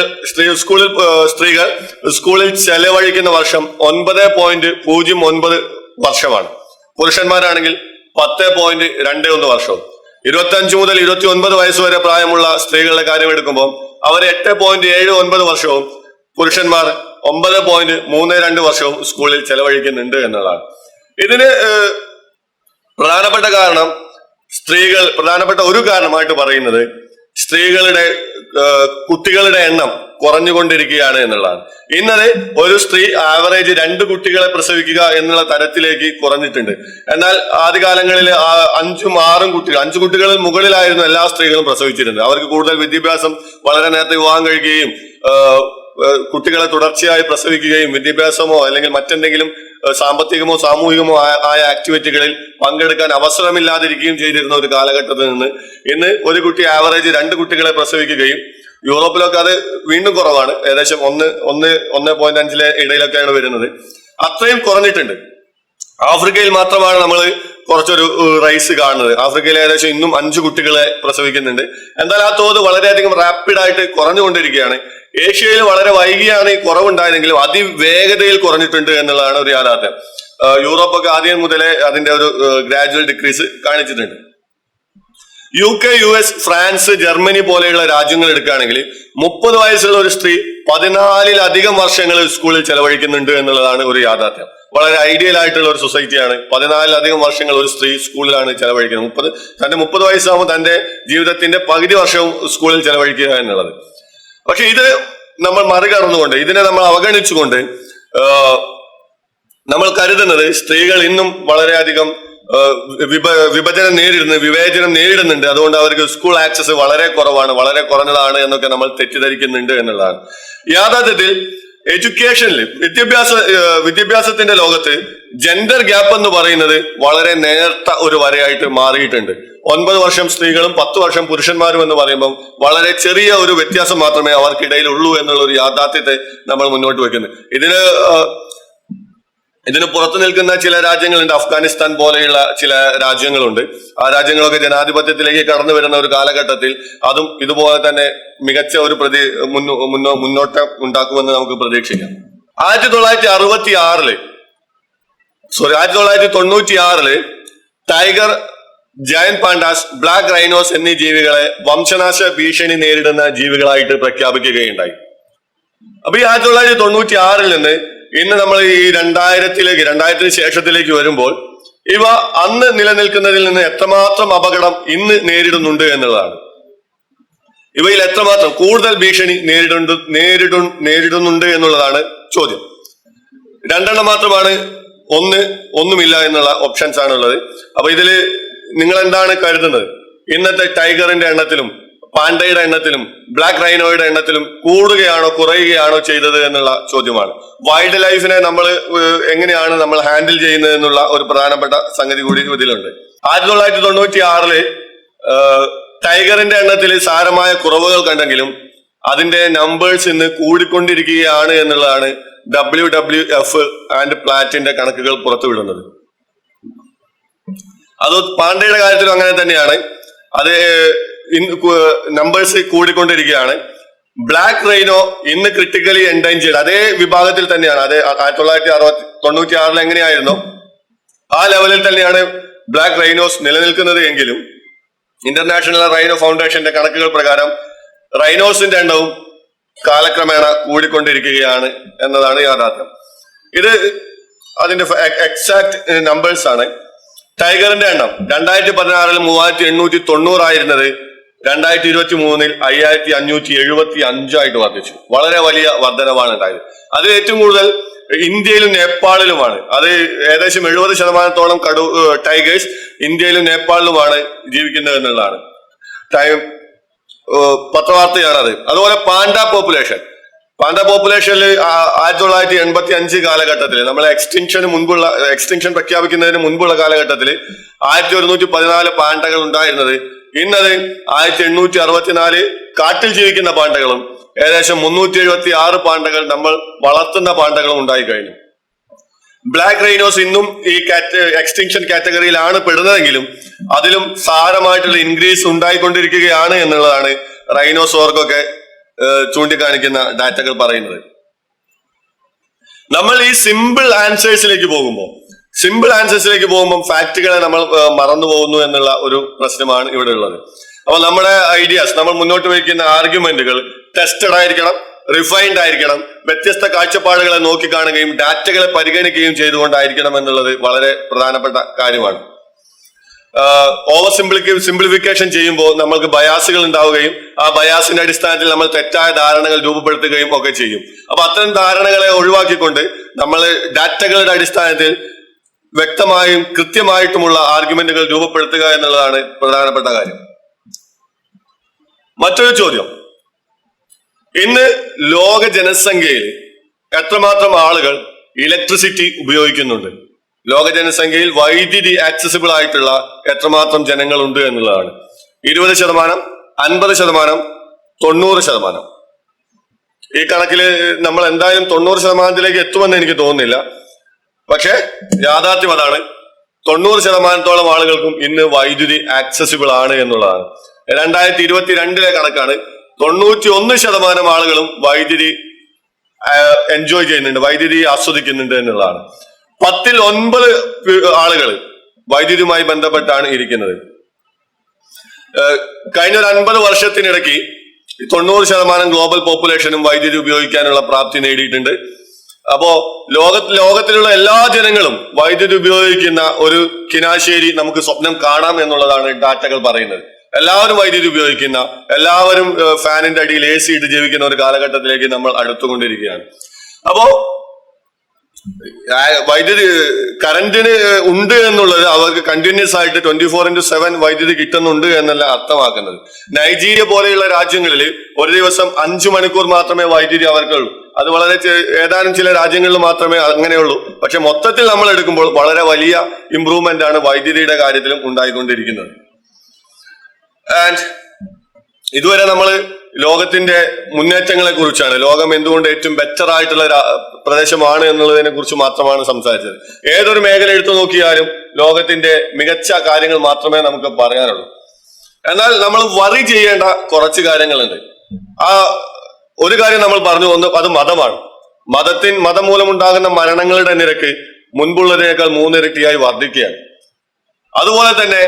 സ്കൂളിൽ ചെലവഴിക്കുന്ന വർഷം 9.09 വർഷമാണ്. പുരുഷന്മാരാണെങ്കിൽ 10.21 വർഷവും. 25 മുതൽ 29 വയസ്സ് വരെ പ്രായമുള്ള സ്ത്രീകളുടെ കാര്യം എടുക്കുമ്പോൾ അവർ 8.79 വർഷവും പുരുഷന്മാർ 9.32 വർഷവും സ്കൂളിൽ ചെലവഴിക്കുന്നുണ്ട് എന്നതാണ്. ഇതിന് പ്രധാനപ്പെട്ട കാരണം പ്രധാനപ്പെട്ട ഒരു കാരണമായിട്ട് പറയുന്നത് കുട്ടികളുടെ എണ്ണം കുറഞ്ഞുകൊണ്ടിരിക്കുകയാണ് എന്നുള്ളതാണ്. ഇന്നത് ഒരു സ്ത്രീ ആവറേജ് 2 കുട്ടികളെ പ്രസവിക്കുക എന്നുള്ള തരത്തിലേക്ക് കുറഞ്ഞിട്ടുണ്ട്. എന്നാൽ ആദ്യകാലങ്ങളിൽ 5 കുട്ടികളിൽ മുകളിലായിരുന്നു എല്ലാ സ്ത്രീകളും പ്രസവിച്ചിരുന്നത്. അവർക്ക് കൂടുതൽ വിദ്യാഭ്യാസം, വളരെ നേരത്തെ വിവാഹം കഴിക്കുകയും കുട്ടികളെ തുടർച്ചയായി പ്രസവിക്കുകയും വിദ്യാഭ്യാസമോ അല്ലെങ്കിൽ മറ്റെന്തെങ്കിലും സാമ്പത്തികമോ സാമൂഹികമോ ആയ ആക്ടിവിറ്റികളിൽ പങ്കെടുക്കാൻ അവസരമില്ലാതിരിക്കുകയും ചെയ്തിരുന്ന ഒരു കാലഘട്ടത്തിൽ നിന്ന് ഇന്ന് ഒരു കുട്ടി ആവറേജ് 2 കുട്ടികളെ പ്രസവിക്കുകയും, യൂറോപ്പിലൊക്കെ അത് വീണ്ടും കുറവാണ്, ഏകദേശം 1.5 ഇടയിലൊക്കെയാണ് വരുന്നത്. അത്രയും കുറഞ്ഞിട്ടുണ്ട്. ആഫ്രിക്കയിൽ മാത്രമാണ് നമ്മൾ കുറച്ചൊരു റൈസ് കാണുന്നത്. ആഫ്രിക്കയിൽ ഏകദേശം ഇന്നും 5 കുട്ടികളെ പ്രസവിക്കുന്നുണ്ട്. എന്നാൽ ആ തോത് വളരെയധികം റാപ്പിഡായിട്ട് കുറഞ്ഞുകൊണ്ടിരിക്കുകയാണ്. ഏഷ്യയിൽ വളരെ വൈകിയാണ് ഈ കുറവുണ്ടായതെങ്കിലും അതിവേഗതയിൽ കുറഞ്ഞിട്ടുണ്ട് എന്നുള്ളതാണ് ഒരു യാഥാർത്ഥ്യം. യൂറോപ്പൊക്കെ ആദ്യം മുതലേ അതിന്റെ ഒരു ഗ്രാജുവൽ ഡിക്രീസ് കാണിച്ചിട്ടുണ്ട്. UK, US, ഫ്രാൻസ്, ജർമ്മനി പോലെയുള്ള രാജ്യങ്ങൾ എടുക്കുകയാണെങ്കിൽ 30 വയസ്സുള്ള ഒരു സ്ത്രീ 14-ലധികം വർഷങ്ങൾ സ്കൂളിൽ ചെലവഴിക്കുന്നുണ്ട് എന്നുള്ളതാണ് ഒരു യാഥാർത്ഥ്യം. വളരെ ഐഡിയൽ ആയിട്ടുള്ള ഒരു സൊസൈറ്റിയാണ്. 14-ലധികം വർഷങ്ങൾ ഒരു സ്ത്രീ സ്കൂളിലാണ് ചെലവഴിക്കുന്നത്. തന്റെ 30 വയസ്സാകുമ്പോൾ തന്റെ ജീവിതത്തിന്റെ പകുതി വർഷവും സ്കൂളിൽ ചെലവഴിക്കുക എന്നുള്ളത്. പക്ഷെ ഇത് നമ്മൾ മറികടന്നുകൊണ്ട്, ഇതിനെ നമ്മൾ അവഗണിച്ചുകൊണ്ട് നമ്മൾ കരുതുന്നത് സ്ത്രീകൾ ഇന്നും വളരെയധികം വിവേചനം നേരിടുന്നുണ്ട്, അതുകൊണ്ട് അവർക്ക് സ്കൂൾ ആക്സസ് വളരെ കുറവാണ്, വളരെ കുറഞ്ഞതാണ് എന്നൊക്കെ നമ്മൾ തെറ്റിദ്ധരിക്കുന്നുണ്ട് എന്നുള്ളതാണ്. യാഥാർത്ഥ്യത്തിൽ എഡ്യൂക്കേഷനിൽ വിദ്യാഭ്യാസത്തിന്റെ ലോകത്ത് ജെൻഡർ ഗ്യാപ്പ് എന്ന് പറയുന്നത് വളരെ നേർത്ത ഒരു വരയായിട്ട് മാറിയിട്ടുണ്ട്. 9 വർഷം സ്ത്രീകളും 10 വർഷം പുരുഷന്മാരും എന്ന് പറയുമ്പോൾ വളരെ ചെറിയ ഒരു വ്യത്യാസം മാത്രമേ അവർക്കിടയിൽ ഉള്ളൂ എന്നുള്ള ഒരു യാഥാർത്ഥ്യത്തെ നമ്മൾ മുന്നോട്ട് വെക്കുന്നത്. ഇതിന് പുറത്തു നിൽക്കുന്ന ചില രാജ്യങ്ങളുണ്ട്. അഫ്ഗാനിസ്ഥാൻ പോലെയുള്ള ചില രാജ്യങ്ങളുണ്ട്. ആ രാജ്യങ്ങളൊക്കെ ജനാധിപത്യത്തിലേക്ക് കടന്നു വരുന്ന ഒരു കാലഘട്ടത്തിൽ അതും ഇതുപോലെ തന്നെ മികച്ച ഒരു മുന്നോട്ടം ഉണ്ടാക്കുമെന്ന് നമുക്ക് പ്രതീക്ഷിക്കാം. 1996 tiger, giant pandas, black rhinos എന്നീ ജീവികളെ വംശനാശ ഭീഷണി നേരിടുന്ന ജീവികളായിട്ട് പ്രഖ്യാപിക്കുകയുണ്ടായി. അപ്പൊ ഈ 1996 നിന്ന് ഇന്ന് നമ്മൾ ഈ 2000-ന് ശേഷത്തിലേക്ക് വരുമ്പോൾ ഇവ അന്ന് നിലനിൽക്കുന്നതിൽ നിന്ന് എത്രമാത്രം അപകടം ഇന്ന് നേരിടുന്നുണ്ട് എന്നുള്ളതാണ്. ഇവയിൽ എത്രമാത്രം കൂടുതൽ ഭീഷണി നേരിടുന്നുണ്ട് എന്നുള്ളതാണ് ചോദ്യം. 2 മാത്രമാണ്, ഒന്നുമില്ല എന്നുള്ള ഓപ്ഷൻസ് ആണുള്ളത്. അപ്പൊ ഇതില് നിങ്ങൾ എന്താണ് കരുതുന്നത്? ഇന്നത്തെ ടൈഗറിന്റെ എണ്ണത്തിലും പാണ്ടയുടെ എണ്ണത്തിലും ബ്ലാക്ക് റൈനോയുടെ എണ്ണത്തിലും കൂടുകയാണോ കുറയുകയാണോ ചെയ്തത് എന്നുള്ള ചോദ്യമാണ്. വൈൽഡ് ലൈഫിനെ എങ്ങനെയാണ് നമ്മൾ ഹാൻഡിൽ ചെയ്യുന്നത് എന്നുള്ള ഒരു പ്രധാനപ്പെട്ട സംഗതി കൂടി ഇതിലുണ്ട്. 1996 ടൈഗറിന്റെ എണ്ണത്തിൽ സാരമായ കുറവുകൾ കണ്ടെങ്കിലും അതിന്റെ നമ്പേഴ്സ് ഇന്ന് കൂടിക്കൊണ്ടിരിക്കുകയാണ് എന്നുള്ളതാണ് WWF ആൻഡ് പ്ലാറ്റിന്റെ കണക്കുകൾ പുറത്തുവിടുന്നത്. അത് പാണ്ടയുടെ കാര്യത്തിലും അങ്ങനെ തന്നെയാണ്. അത് നമ്പേഴ്സ് കൂടിക്കൊണ്ടിരിക്കുകയാണ്. ബ്ലാക്ക് റൈനോ ഇന്ന് ക്രിട്ടിക്കലി എൻഡേഞ്ചേർഡ് അതേ വിഭാഗത്തിൽ തന്നെയാണ്. അത് 1996 എങ്ങനെയായിരുന്നു ആ ലെവലിൽ തന്നെയാണ് ബ്ലാക്ക് റൈനോസ് നിലനിൽക്കുന്നത് എങ്കിലും ഇന്റർനാഷണൽ റൈനോ ഫൗണ്ടേഷന്റെ കണക്കുകൾ പ്രകാരം റൈനോസിന്റെ എണ്ണവും കാലക്രമേണ കൂടിക്കൊണ്ടിരിക്കുകയാണ് എന്നതാണ് യാഥാർത്ഥ്യം. ഇത് അതിന്റെ എക്സാക്ട് നമ്പേഴ്സ് ആണ്. ടൈഗറിന്റെ എണ്ണം 2016 3890 ആയിരുന്നത് 2023 5575 ആയിട്ട് വർദ്ധിച്ചു. വളരെ വലിയ വർധനവാണ് ഉണ്ടായത്. അത് ഏറ്റവും കൂടുതൽ ഇന്ത്യയിലും നേപ്പാളിലുമാണ്. അത് ഏകദേശം 70% ടൈഗേഴ്സ് ഇന്ത്യയിലും നേപ്പാളിലുമാണ് ജീവിക്കുന്നത് എന്നുള്ളതാണ് പത്രവാർത്തയാണത്. അതുപോലെ പാണ്ട പോപ്പുലേഷനിൽ 1985 കാലഘട്ടത്തിൽ നമ്മൾ എക്സ്റ്റിൻഷൻ പ്രഖ്യാപിക്കുന്നതിന് മുൻപുള്ള കാലഘട്ടത്തിൽ 1114 പാണ്ടകൾ ഉണ്ടായിരുന്നത് ഇന്നത് 1864 കാട്ടിൽ ജീവിക്കുന്ന പാണ്ടകളും ഏകദേശം 376 പാണ്ടകൾ നമ്മൾ വളർത്തുന്ന പാണ്ടകളും ഉണ്ടായി കഴിഞ്ഞു. ബ്ലാക്ക് റൈനോസ് ഇന്നും ഈ എക്സ്റ്റിൻഷൻ കാറ്റഗറിയിലാണ് പെടുന്നതെങ്കിലും അതിലും സാരമായിട്ടുള്ള ഇൻക്രീസ് ഉണ്ടായിക്കൊണ്ടിരിക്കുകയാണ് എന്നുള്ളതാണ് റൈനോസോർക്കൊക്കെ ചൂണ്ടിക്കാണിക്കുന്ന ഡാറ്റകൾ പറയുന്നത്. നമ്മൾ ഈ സിമ്പിൾ ആൻസേഴ്സിലേക്ക് പോകുമ്പോൾ ഫാക്റ്റുകളെ നമ്മൾ മറന്നു പോകുന്നു എന്നുള്ള ഒരു പ്രശ്നമാണ് ഇവിടെ ഉള്ളത്. അപ്പൊ നമ്മുടെ ഐഡിയാസ്, നമ്മൾ മുന്നോട്ട് വയ്ക്കുന്ന ആർഗ്യുമെന്റുകൾ ടെസ്റ്റഡ് ആയിരിക്കണം, റിഫൈൻഡ് ആയിരിക്കണം, വ്യത്യസ്ത കാഴ്ചപ്പാടുകളെ നോക്കിക്കാണുകയും ഡാറ്റകളെ പരിഗണിക്കുകയും ചെയ്തുകൊണ്ടായിരിക്കണം എന്നുള്ളത് വളരെ പ്രധാനപ്പെട്ട കാര്യമാണ്. സിംപ്ലിഫിക്കേഷൻ ചെയ്യുമ്പോൾ നമ്മൾക്ക് ബയാസുകൾ ഉണ്ടാവുകയും ആ ബയാസിന്റെ അടിസ്ഥാനത്തിൽ നമ്മൾ തെറ്റായ ധാരണകൾ രൂപപ്പെടുത്തുകയും ഒക്കെ ചെയ്യും. അപ്പൊ അത്തരം ധാരണകളെ ഒഴിവാക്കിക്കൊണ്ട് നമ്മൾ ഡാറ്റകളുടെ അടിസ്ഥാനത്തിൽ വ്യക്തമായും കൃത്യമായിട്ടുമുള്ള ആർഗ്യുമെന്റുകൾ രൂപപ്പെടുത്തുക എന്നുള്ളതാണ് പ്രധാനപ്പെട്ട കാര്യം. മറ്റൊരു ചോദ്യം, ഇന്ന് ലോക ജനസംഖ്യയിൽ എത്രമാത്രം ആളുകൾ ഇലക്ട്രിസിറ്റി ഉപയോഗിക്കുന്നുണ്ട്? ലോക ജനസംഖ്യയിൽ വൈദ്യുതി ആക്സസിബിൾ ആയിട്ടുള്ള എത്രമാത്രം ജനങ്ങളുണ്ട് എന്നുള്ളതാണ്. 20%, 50%, 90%. ഈ കണക്കില് നമ്മൾ എന്തായാലും 90%-ലേക്ക് എത്തുമെന്ന് എനിക്ക് തോന്നുന്നില്ല. പക്ഷെ യാഥാർത്ഥ്യം അതാണ്. 90%-ഓളം ആളുകൾക്കും ഇന്ന് വൈദ്യുതി ആക്സസിബിൾ ആണ് എന്നുള്ളതാണ്. 2022 കണക്കാണ്. 91% ആളുകളും വൈദ്യുതി എൻജോയ് ചെയ്യുന്നുണ്ട്, വൈദ്യുതി ആസ്വദിക്കുന്നുണ്ട് എന്നുള്ളതാണ്. 10-ൽ 9 ആളുകൾ വൈദ്യുതിയുമായി ബന്ധപ്പെട്ടാണ് ഇരിക്കുന്നത്. കഴിഞ്ഞ ഒരു 50 വർഷത്തിനിടയ്ക്ക് 90% ഗ്ലോബൽ പോപ്പുലേഷനും വൈദ്യുതി ഉപയോഗിക്കാനുള്ള പ്രാപ്തി നേടിയിട്ടുണ്ട്. അപ്പോ ലോകത്തിലുള്ള എല്ലാ ജനങ്ങളും വൈദ്യുതി ഉപയോഗിക്കുന്ന ഒരു കിനാശേരി നമുക്ക് സ്വപ്നം കാണാം എന്നുള്ളതാണ് ഡാറ്റകൾ പറയുന്നത്. എല്ലാവരും വൈദ്യുതി ഉപയോഗിക്കുന്ന, എല്ലാവരും ഫാനിന്റെ അടിയിൽ AC ഇട്ട് ജീവിക്കുന്ന ഒരു കാലഘട്ടത്തിലേക്ക് നമ്മൾ അടുത്തുകൊണ്ടിരിക്കുകയാണ്. അപ്പോ വൈദ്യുതി കറന്റിന് ഉണ്ട് എന്നുള്ളത് അവർക്ക് കണ്ടിന്യൂസ് ആയിട്ട് 24/7 വൈദ്യുതി കിട്ടുന്നുണ്ട് എന്നല്ല അർത്ഥമാക്കുന്നത്. നൈജീരിയ പോലെയുള്ള രാജ്യങ്ങളിൽ ഒരു ദിവസം 5 മണിക്കൂർ മാത്രമേ വൈദ്യുതി അവർക്കുള്ളൂ. അത് വളരെ ഏതാനും ചില രാജ്യങ്ങളിൽ മാത്രമേ അങ്ങനെയുള്ളൂ. പക്ഷെ മൊത്തത്തിൽ നമ്മൾ എടുക്കുമ്പോൾ വളരെ വലിയ ഇംപ്രൂവ്മെന്റ് ആണ് വൈദ്യുതിയുടെ കാര്യത്തിലും ഉണ്ടായിക്കൊണ്ടിരിക്കുന്നത്. ആൻഡ് ഇതുവരെ നമ്മൾ ലോകത്തിന്റെ മുന്നേറ്റങ്ങളെ കുറിച്ചാണ്, ലോകം എന്തുകൊണ്ട് ഏറ്റവും ബെറ്റർ ആയിട്ടുള്ള പ്രദേശമാണ് എന്നുള്ളതിനെ കുറിച്ച് മാത്രമാണ് സംസാരിച്ചത്. ഏതൊരു മേഖല എടുത്തു നോക്കിയാലും ലോകത്തിന്റെ മികച്ച കാര്യങ്ങൾ മാത്രമേ നമുക്ക് പറയാനുള്ളൂ. എന്നാൽ നമ്മൾ വറി ചെയ്യേണ്ട കുറച്ച് കാര്യങ്ങളുണ്ട്. ആ ഒരു കാര്യം നമ്മൾ പറഞ്ഞു, ഒന്ന് അത് മതമാണ്. മതം മൂലമുണ്ടാകുന്ന മരണങ്ങളുടെ നിരക്ക് മുൻപുള്ളതിനേക്കാൾ 3 ഇരട്ടിയായി വർദ്ധിക്കുകയാണ്. അതുപോലെ തന്നെ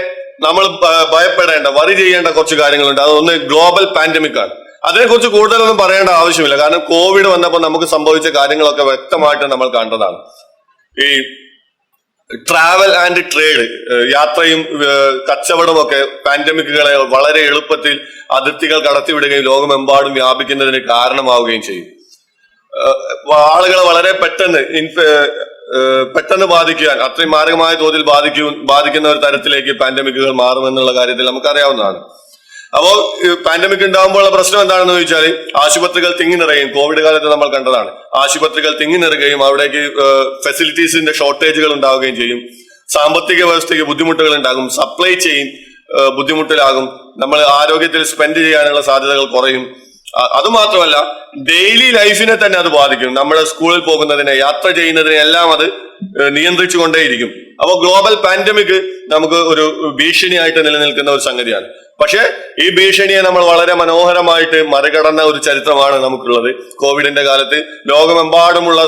നമ്മൾ ഭയപ്പെടേണ്ട, വറി ചെയ്യേണ്ട കുറച്ച് കാര്യങ്ങളുണ്ട്. അതൊന്ന് ഗ്ലോബൽ പാൻഡമിക് ആണ്. അതിനെക്കുറിച്ച് കൂടുതലൊന്നും പറയേണ്ട ആവശ്യമില്ല. കാരണം കോവിഡ് വന്നപ്പോൾ നമുക്ക് സംഭവിച്ച കാര്യങ്ങളൊക്കെ വ്യക്തമായിട്ട് നമ്മൾ കണ്ടതാണ്. ഈ ട്രാവൽ ആൻഡ് ട്രേഡ്, യാത്രയും കച്ചവടവും ഒക്കെ പാൻഡമിക്കുകളെ വളരെ എളുപ്പത്തിൽ അതിർത്തികൾ കടത്തിവിടുകയും ലോകമെമ്പാടും വ്യാപിക്കുന്നതിന് കാരണമാവുകയും ചെയ്യും. ആളുകളെ വളരെ പെട്ടെന്ന് ബാധിക്കാൻ, അത്രയും മാരകമായ തോതിൽ ബാധിക്കുന്ന ഒരു തരത്തിലേക്ക് പാൻഡമിക്കുകൾ മാറുമെന്നുള്ള കാര്യത്തിൽ നമുക്കറിയാവുന്നതാണ്. അപ്പോൾ പാൻഡമിക് ഉണ്ടാകുമ്പോഴുള്ള പ്രശ്നം എന്താണെന്ന് ചോദിച്ചാൽ ആശുപത്രികൾ തിങ്ങി നിറയും. കോവിഡ് കാലത്ത് നമ്മൾ കണ്ടതാണ്. ആശുപത്രികൾ തിങ്ങി നിറയുകയും അവിടേക്ക് ഫെസിലിറ്റീസിന്റെ ഷോർട്ടേജുകൾ ഉണ്ടാവുകയും ചെയ്യും. സാമ്പത്തിക വ്യവസ്ഥയ്ക്ക് ബുദ്ധിമുട്ടുകൾ ഉണ്ടാകും. സപ്ലൈ ചെയിൻ ബുദ്ധിമുട്ടിലാകും. നമ്മൾ ആരോഗ്യത്തിൽ സ്പെൻഡ് ചെയ്യാനുള്ള സാധ്യതകൾ കുറയും. അതുമാത്രമല്ല ഡെയിലി ലൈഫിനെ തന്നെ അത് ബാധിക്കും. നമ്മുടെ സ്കൂളിൽ പോകുന്നതിനെ, യാത്ര ചെയ്യുന്നതിനെ എല്ലാം അത് നിയന്ത്രിച്ചു കൊണ്ടേയിരിക്കും. അപ്പോൾ ഗ്ലോബൽ പാൻഡമിക് നമുക്ക് ഒരു ഭീഷണിയായിട്ട് നിലനിൽക്കുന്ന ഒരു സംഗതിയാണ്. പക്ഷെ ഈ ഭീഷണിയെ നമ്മൾ വളരെ മനോഹരമായിട്ട് മറികടന്ന ഒരു ചരിത്രമാണ് നമുക്കുള്ളത്. കോവിഡിന്റെ കാലത്ത് ലോകമെമ്പാടുമുള്ള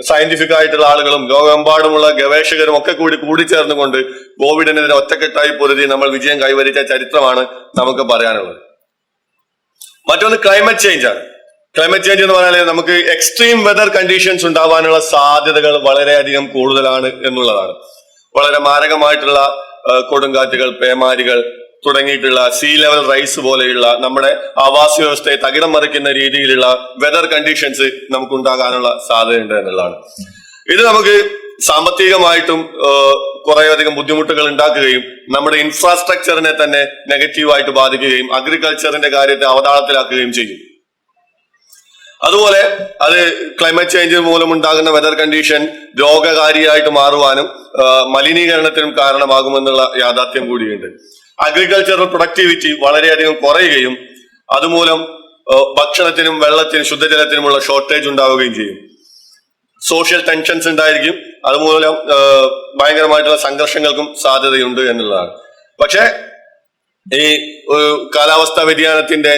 സയന്റിഫിക് ആയിട്ടുള്ള ആളുകളും ലോകമെമ്പാടുമുള്ള ഗവേഷകരും ഒക്കെ കൂടിച്ചേർന്നുകൊണ്ട് കോവിഡിനെതിരെ ഒറ്റക്കെട്ടായി പൊരുതി നമ്മൾ വിജയം കൈവരിച്ച ചരിത്രമാണ് നമുക്ക് പറയാനുള്ളത്. മറ്റൊന്ന് ക്ലൈമറ്റ് ചേഞ്ച് ആണ്. ക്ലൈമറ്റ് ചേഞ്ച് എന്ന് പറഞ്ഞാൽ നമുക്ക് എക്സ്ട്രീം വെതർ കണ്ടീഷൻസ് ഉണ്ടാവാനുള്ള സാധ്യതകൾ വളരെയധികം കൂടുതലാണ് എന്നുള്ളതാണ്. വളരെ മാരകമായിട്ടുള്ള കൊടുങ്കാറ്റുകൾ, പേമാരികൾ തുടങ്ങിയിട്ടുള്ള സീ ലെവൽ റൈസ് പോലെയുള്ള നമ്മുടെ ആവാസ വ്യവസ്ഥയെ തകിടം മറിക്കുന്ന രീതിയിലുള്ള വെതർ കണ്ടീഷൻസ് നമുക്ക് ഉണ്ടാകാനുള്ള സാധ്യതയുണ്ട് എന്നുള്ളതാണ്. ഇത് നമുക്ക് സാമ്പത്തികമായിട്ടും കുറേയധികം ബുദ്ധിമുട്ടുകൾ ഉണ്ടാക്കുകയും നമ്മുടെ ഇൻഫ്രാസ്ട്രക്ചറിനെ തന്നെ നെഗറ്റീവായിട്ട് ബാധിക്കുകയും അഗ്രികൾച്ചറിന്റെ കാര്യത്തെ അവതാളത്തിലാക്കുകയും ചെയ്യും. അതുപോലെ അത് ക്ലൈമറ്റ് ചേഞ്ച് മൂലമുണ്ടാകുന്ന വെതർ കണ്ടീഷൻ രോഗകാരിയായിട്ട് മാറുവാനും മലിനീകരണത്തിനും കാരണമാകുമെന്നുള്ള യാഥാർത്ഥ്യം കൂടിയുണ്ട്. അഗ്രികൾച്ചറൽ പ്രൊഡക്ടിവിറ്റി വളരെയധികം കുറയുകയും അതുമൂലം ഭക്ഷണത്തിനും വെള്ളത്തിനും ശുദ്ധജലത്തിനുമുള്ള ഷോർട്ടേജ് ഉണ്ടാവുകയും ചെയ്യും. സോഷ്യൽ ടെൻഷൻസ് ഉണ്ടായിരിക്കും. അതുമൂലം ഭയങ്കരമായിട്ടുള്ള സംഘർഷങ്ങൾക്കും സാധ്യതയുണ്ട് എന്നുള്ളതാണ്. പക്ഷെ ഈ കാലാവസ്ഥാ വ്യതിയാനത്തിന്റെ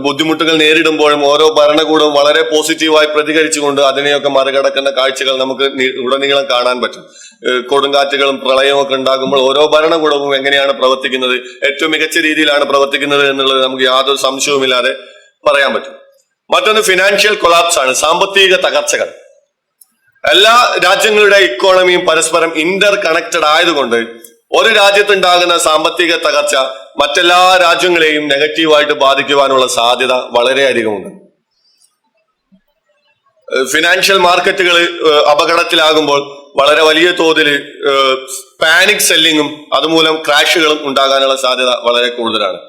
ബുദ്ധിമുട്ടുകൾ നേരിടുമ്പോഴും ഓരോ ഭരണകൂടവും വളരെ പോസിറ്റീവായി പ്രതികരിച്ചുകൊണ്ട് അതിനെയൊക്കെ മറികടക്കുന്ന കാഴ്ചകൾ നമുക്ക് ഉടനീളം കാണാൻ പറ്റും. കൊടുങ്കാറ്റുകളും പ്രളയവും ഒക്കെ ഉണ്ടാകുമ്പോൾ ഓരോ ഭരണകൂടവും എങ്ങനെയാണ് പ്രവർത്തിക്കുന്നത്, ഏറ്റവും മികച്ച രീതിയിലാണ് പ്രവർത്തിക്കുന്നത് എന്നുള്ളത് നമുക്ക് യാതൊരു സംശയവുമില്ലാതെ പറയാൻ പറ്റും. മറ്റൊന്ന് ഫിനാൻഷ്യൽ കൊളാപ്സ് ആണ്, സാമ്പത്തിക തകർച്ചകൾ. എല്ലാ രാജ്യങ്ങളുടെ ഇക്കോണമിയും പരസ്പരം ഇന്റർ കണക്റ്റഡ് ആയതുകൊണ്ട് ഒരു രാജ്യത്തുണ്ടാകുന്ന സാമ്പത്തിക തകർച്ച മറ്റെല്ലാ രാജ്യങ്ങളെയും നെഗറ്റീവായിട്ട് ബാധിക്കുവാനുള്ള സാധ്യത വളരെയധികമുണ്ട്. ഫിനാൻഷ്യൽ മാർക്കറ്റുകൾ അപകടത്തിലാകുമ്പോൾ വളരെ വലിയ തോതിൽ പാനിക് സെല്ലിങ്ങും അതുമൂലം ക്രാഷുകളും ഉണ്ടാകാനുള്ള സാധ്യത വളരെ കൂടുതലാണ്.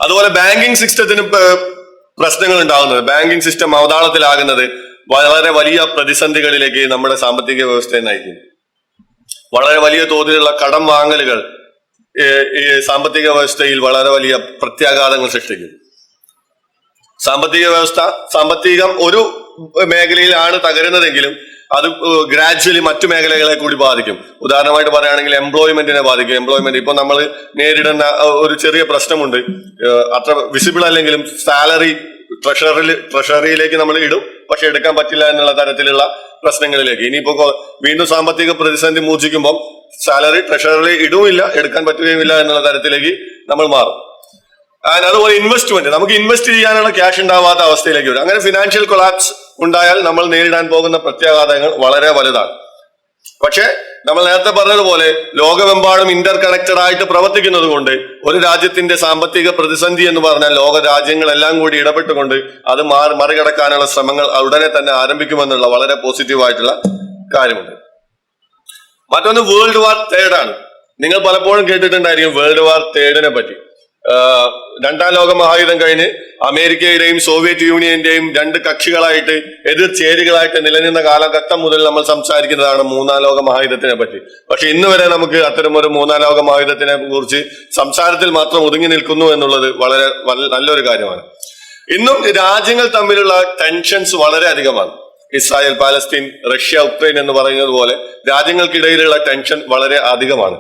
അതുപോലെ ബാങ്കിങ് സിസ്റ്റത്തിന് പ്രശ്നങ്ങൾ ഉണ്ടാകുന്നത്, ബാങ്കിങ് സിസ്റ്റം അവതാളത്തിലാകുന്നത് വളരെ വലിയ പ്രതിസന്ധികളിലേക്ക് നമ്മുടെ സാമ്പത്തിക വ്യവസ്ഥയെ നയിക്കും. വളരെ വലിയ തോതിലുള്ള കടം വാങ്ങലുകൾ ഈ സാമ്പത്തിക വ്യവസ്ഥയിൽ വളരെ വലിയ പ്രത്യാഘാതങ്ങൾ സൃഷ്ടിക്കും. സാമ്പത്തികം ഒരു മേഖലയിലാണ് തകരുന്നതെങ്കിലും അത് ഗ്രാജ്വലി മറ്റു മേഖലകളെ കൂടി ബാധിക്കും. ഉദാഹരണമായിട്ട് പറയുകയാണെങ്കിൽ എംപ്ലോയ്മെന്റിനെ ബാധിക്കും. എംപ്ലോയ്മെന്റ് ഇപ്പൊ നമ്മൾ നേരിടുന്ന ഒരു ചെറിയ പ്രശ്നമുണ്ട്. അത്ര വിസിബിൾ അല്ലെങ്കിലും സാലറി ട്രഷറിയിലേക്ക് നമ്മൾ ഇടും, പക്ഷെ എടുക്കാൻ പറ്റില്ല എന്നുള്ള തരത്തിലുള്ള പ്രശ്നങ്ങളിലേക്ക്. ഇനിയിപ്പോ വീണ്ടും സാമ്പത്തിക പ്രതിസന്ധി മൂർച്ഛിക്കുമ്പോൾ സാലറി ട്രഷറിയിൽ ഇടുമില്ല, എടുക്കാൻ പറ്റുകയുമില്ല എന്നുള്ള തരത്തിലേക്ക് നമ്മൾ മാറും. അതുപോലെ ഇൻവെസ്റ്റ്മെന്റ്, നമുക്ക് ഇൻവെസ്റ്റ് ചെയ്യാനുള്ള ക്യാഷ് ഉണ്ടാവാത്ത അവസ്ഥയിലേക്ക് വരും. അങ്ങനെ ഫിനാൻഷ്യൽ കൊളാപ്സ് ഉണ്ടായാൽ നമ്മൾ നേരിടാൻ പോകുന്ന പ്രത്യാഘാതങ്ങൾ വളരെ വലുതാണ്. പക്ഷെ നമ്മൾ നേരത്തെ പറഞ്ഞതുപോലെ ലോകമെമ്പാടും ഇന്റർ കണക്റ്റഡ് ആയിട്ട് പ്രവർത്തിക്കുന്നത് കൊണ്ട് ഒരു രാജ്യത്തിന്റെ സാമ്പത്തിക പ്രതിസന്ധി എന്ന് പറഞ്ഞാൽ ലോക രാജ്യങ്ങളെല്ലാം കൂടി ഇടപെട്ടുകൊണ്ട് അത് മറികടക്കാനുള്ള ശ്രമങ്ങൾ ഉടനെ തന്നെ ആരംഭിക്കുമെന്നുള്ള വളരെ പോസിറ്റീവായിട്ടുള്ള കാര്യമുണ്ട്. മറ്റൊന്ന് വേൾഡ് വാർ തേർഡ് ആണ്. നിങ്ങൾ പലപ്പോഴും കേട്ടിട്ടുണ്ടായിരിക്കും വേൾഡ് വാർ തേർഡിനെ പറ്റി. രണ്ടാം ലോക മഹായുദ്ധം കഴിഞ്ഞ് അമേരിക്കയുടെയും സോവിയറ്റ് യൂണിയന്റെയും രണ്ട് കക്ഷികളായിട്ട് എതിർ ചേരികളായിട്ട് നിലനിന്ന കാലഘട്ടം മുതൽ നമ്മൾ സംസാരിക്കുന്നതാണ് മൂന്നാം ലോക മഹായുദ്ധത്തിനെ പറ്റി. പക്ഷെ ഇന്ന് വരെ നമുക്ക് അത്തരമൊരു മൂന്നാം ലോക മഹായുദ്ധത്തിനെ കുറിച്ച് സംസാരത്തിൽ മാത്രം ഒതുങ്ങി നിൽക്കുന്നു എന്നുള്ളത് വളരെ നല്ലൊരു കാര്യമാണ്. ഇന്നും രാജ്യങ്ങൾ തമ്മിലുള്ള ടെൻഷൻസ് വളരെ അധികമാണ്. ഇസ്രായേൽ പാലസ്തീൻ, റഷ്യ ഉക്രൈൻ എന്ന് പറയുന്നത് പോലെ രാജ്യങ്ങൾക്കിടയിലുള്ള ടെൻഷൻ വളരെ അധികമാണ്.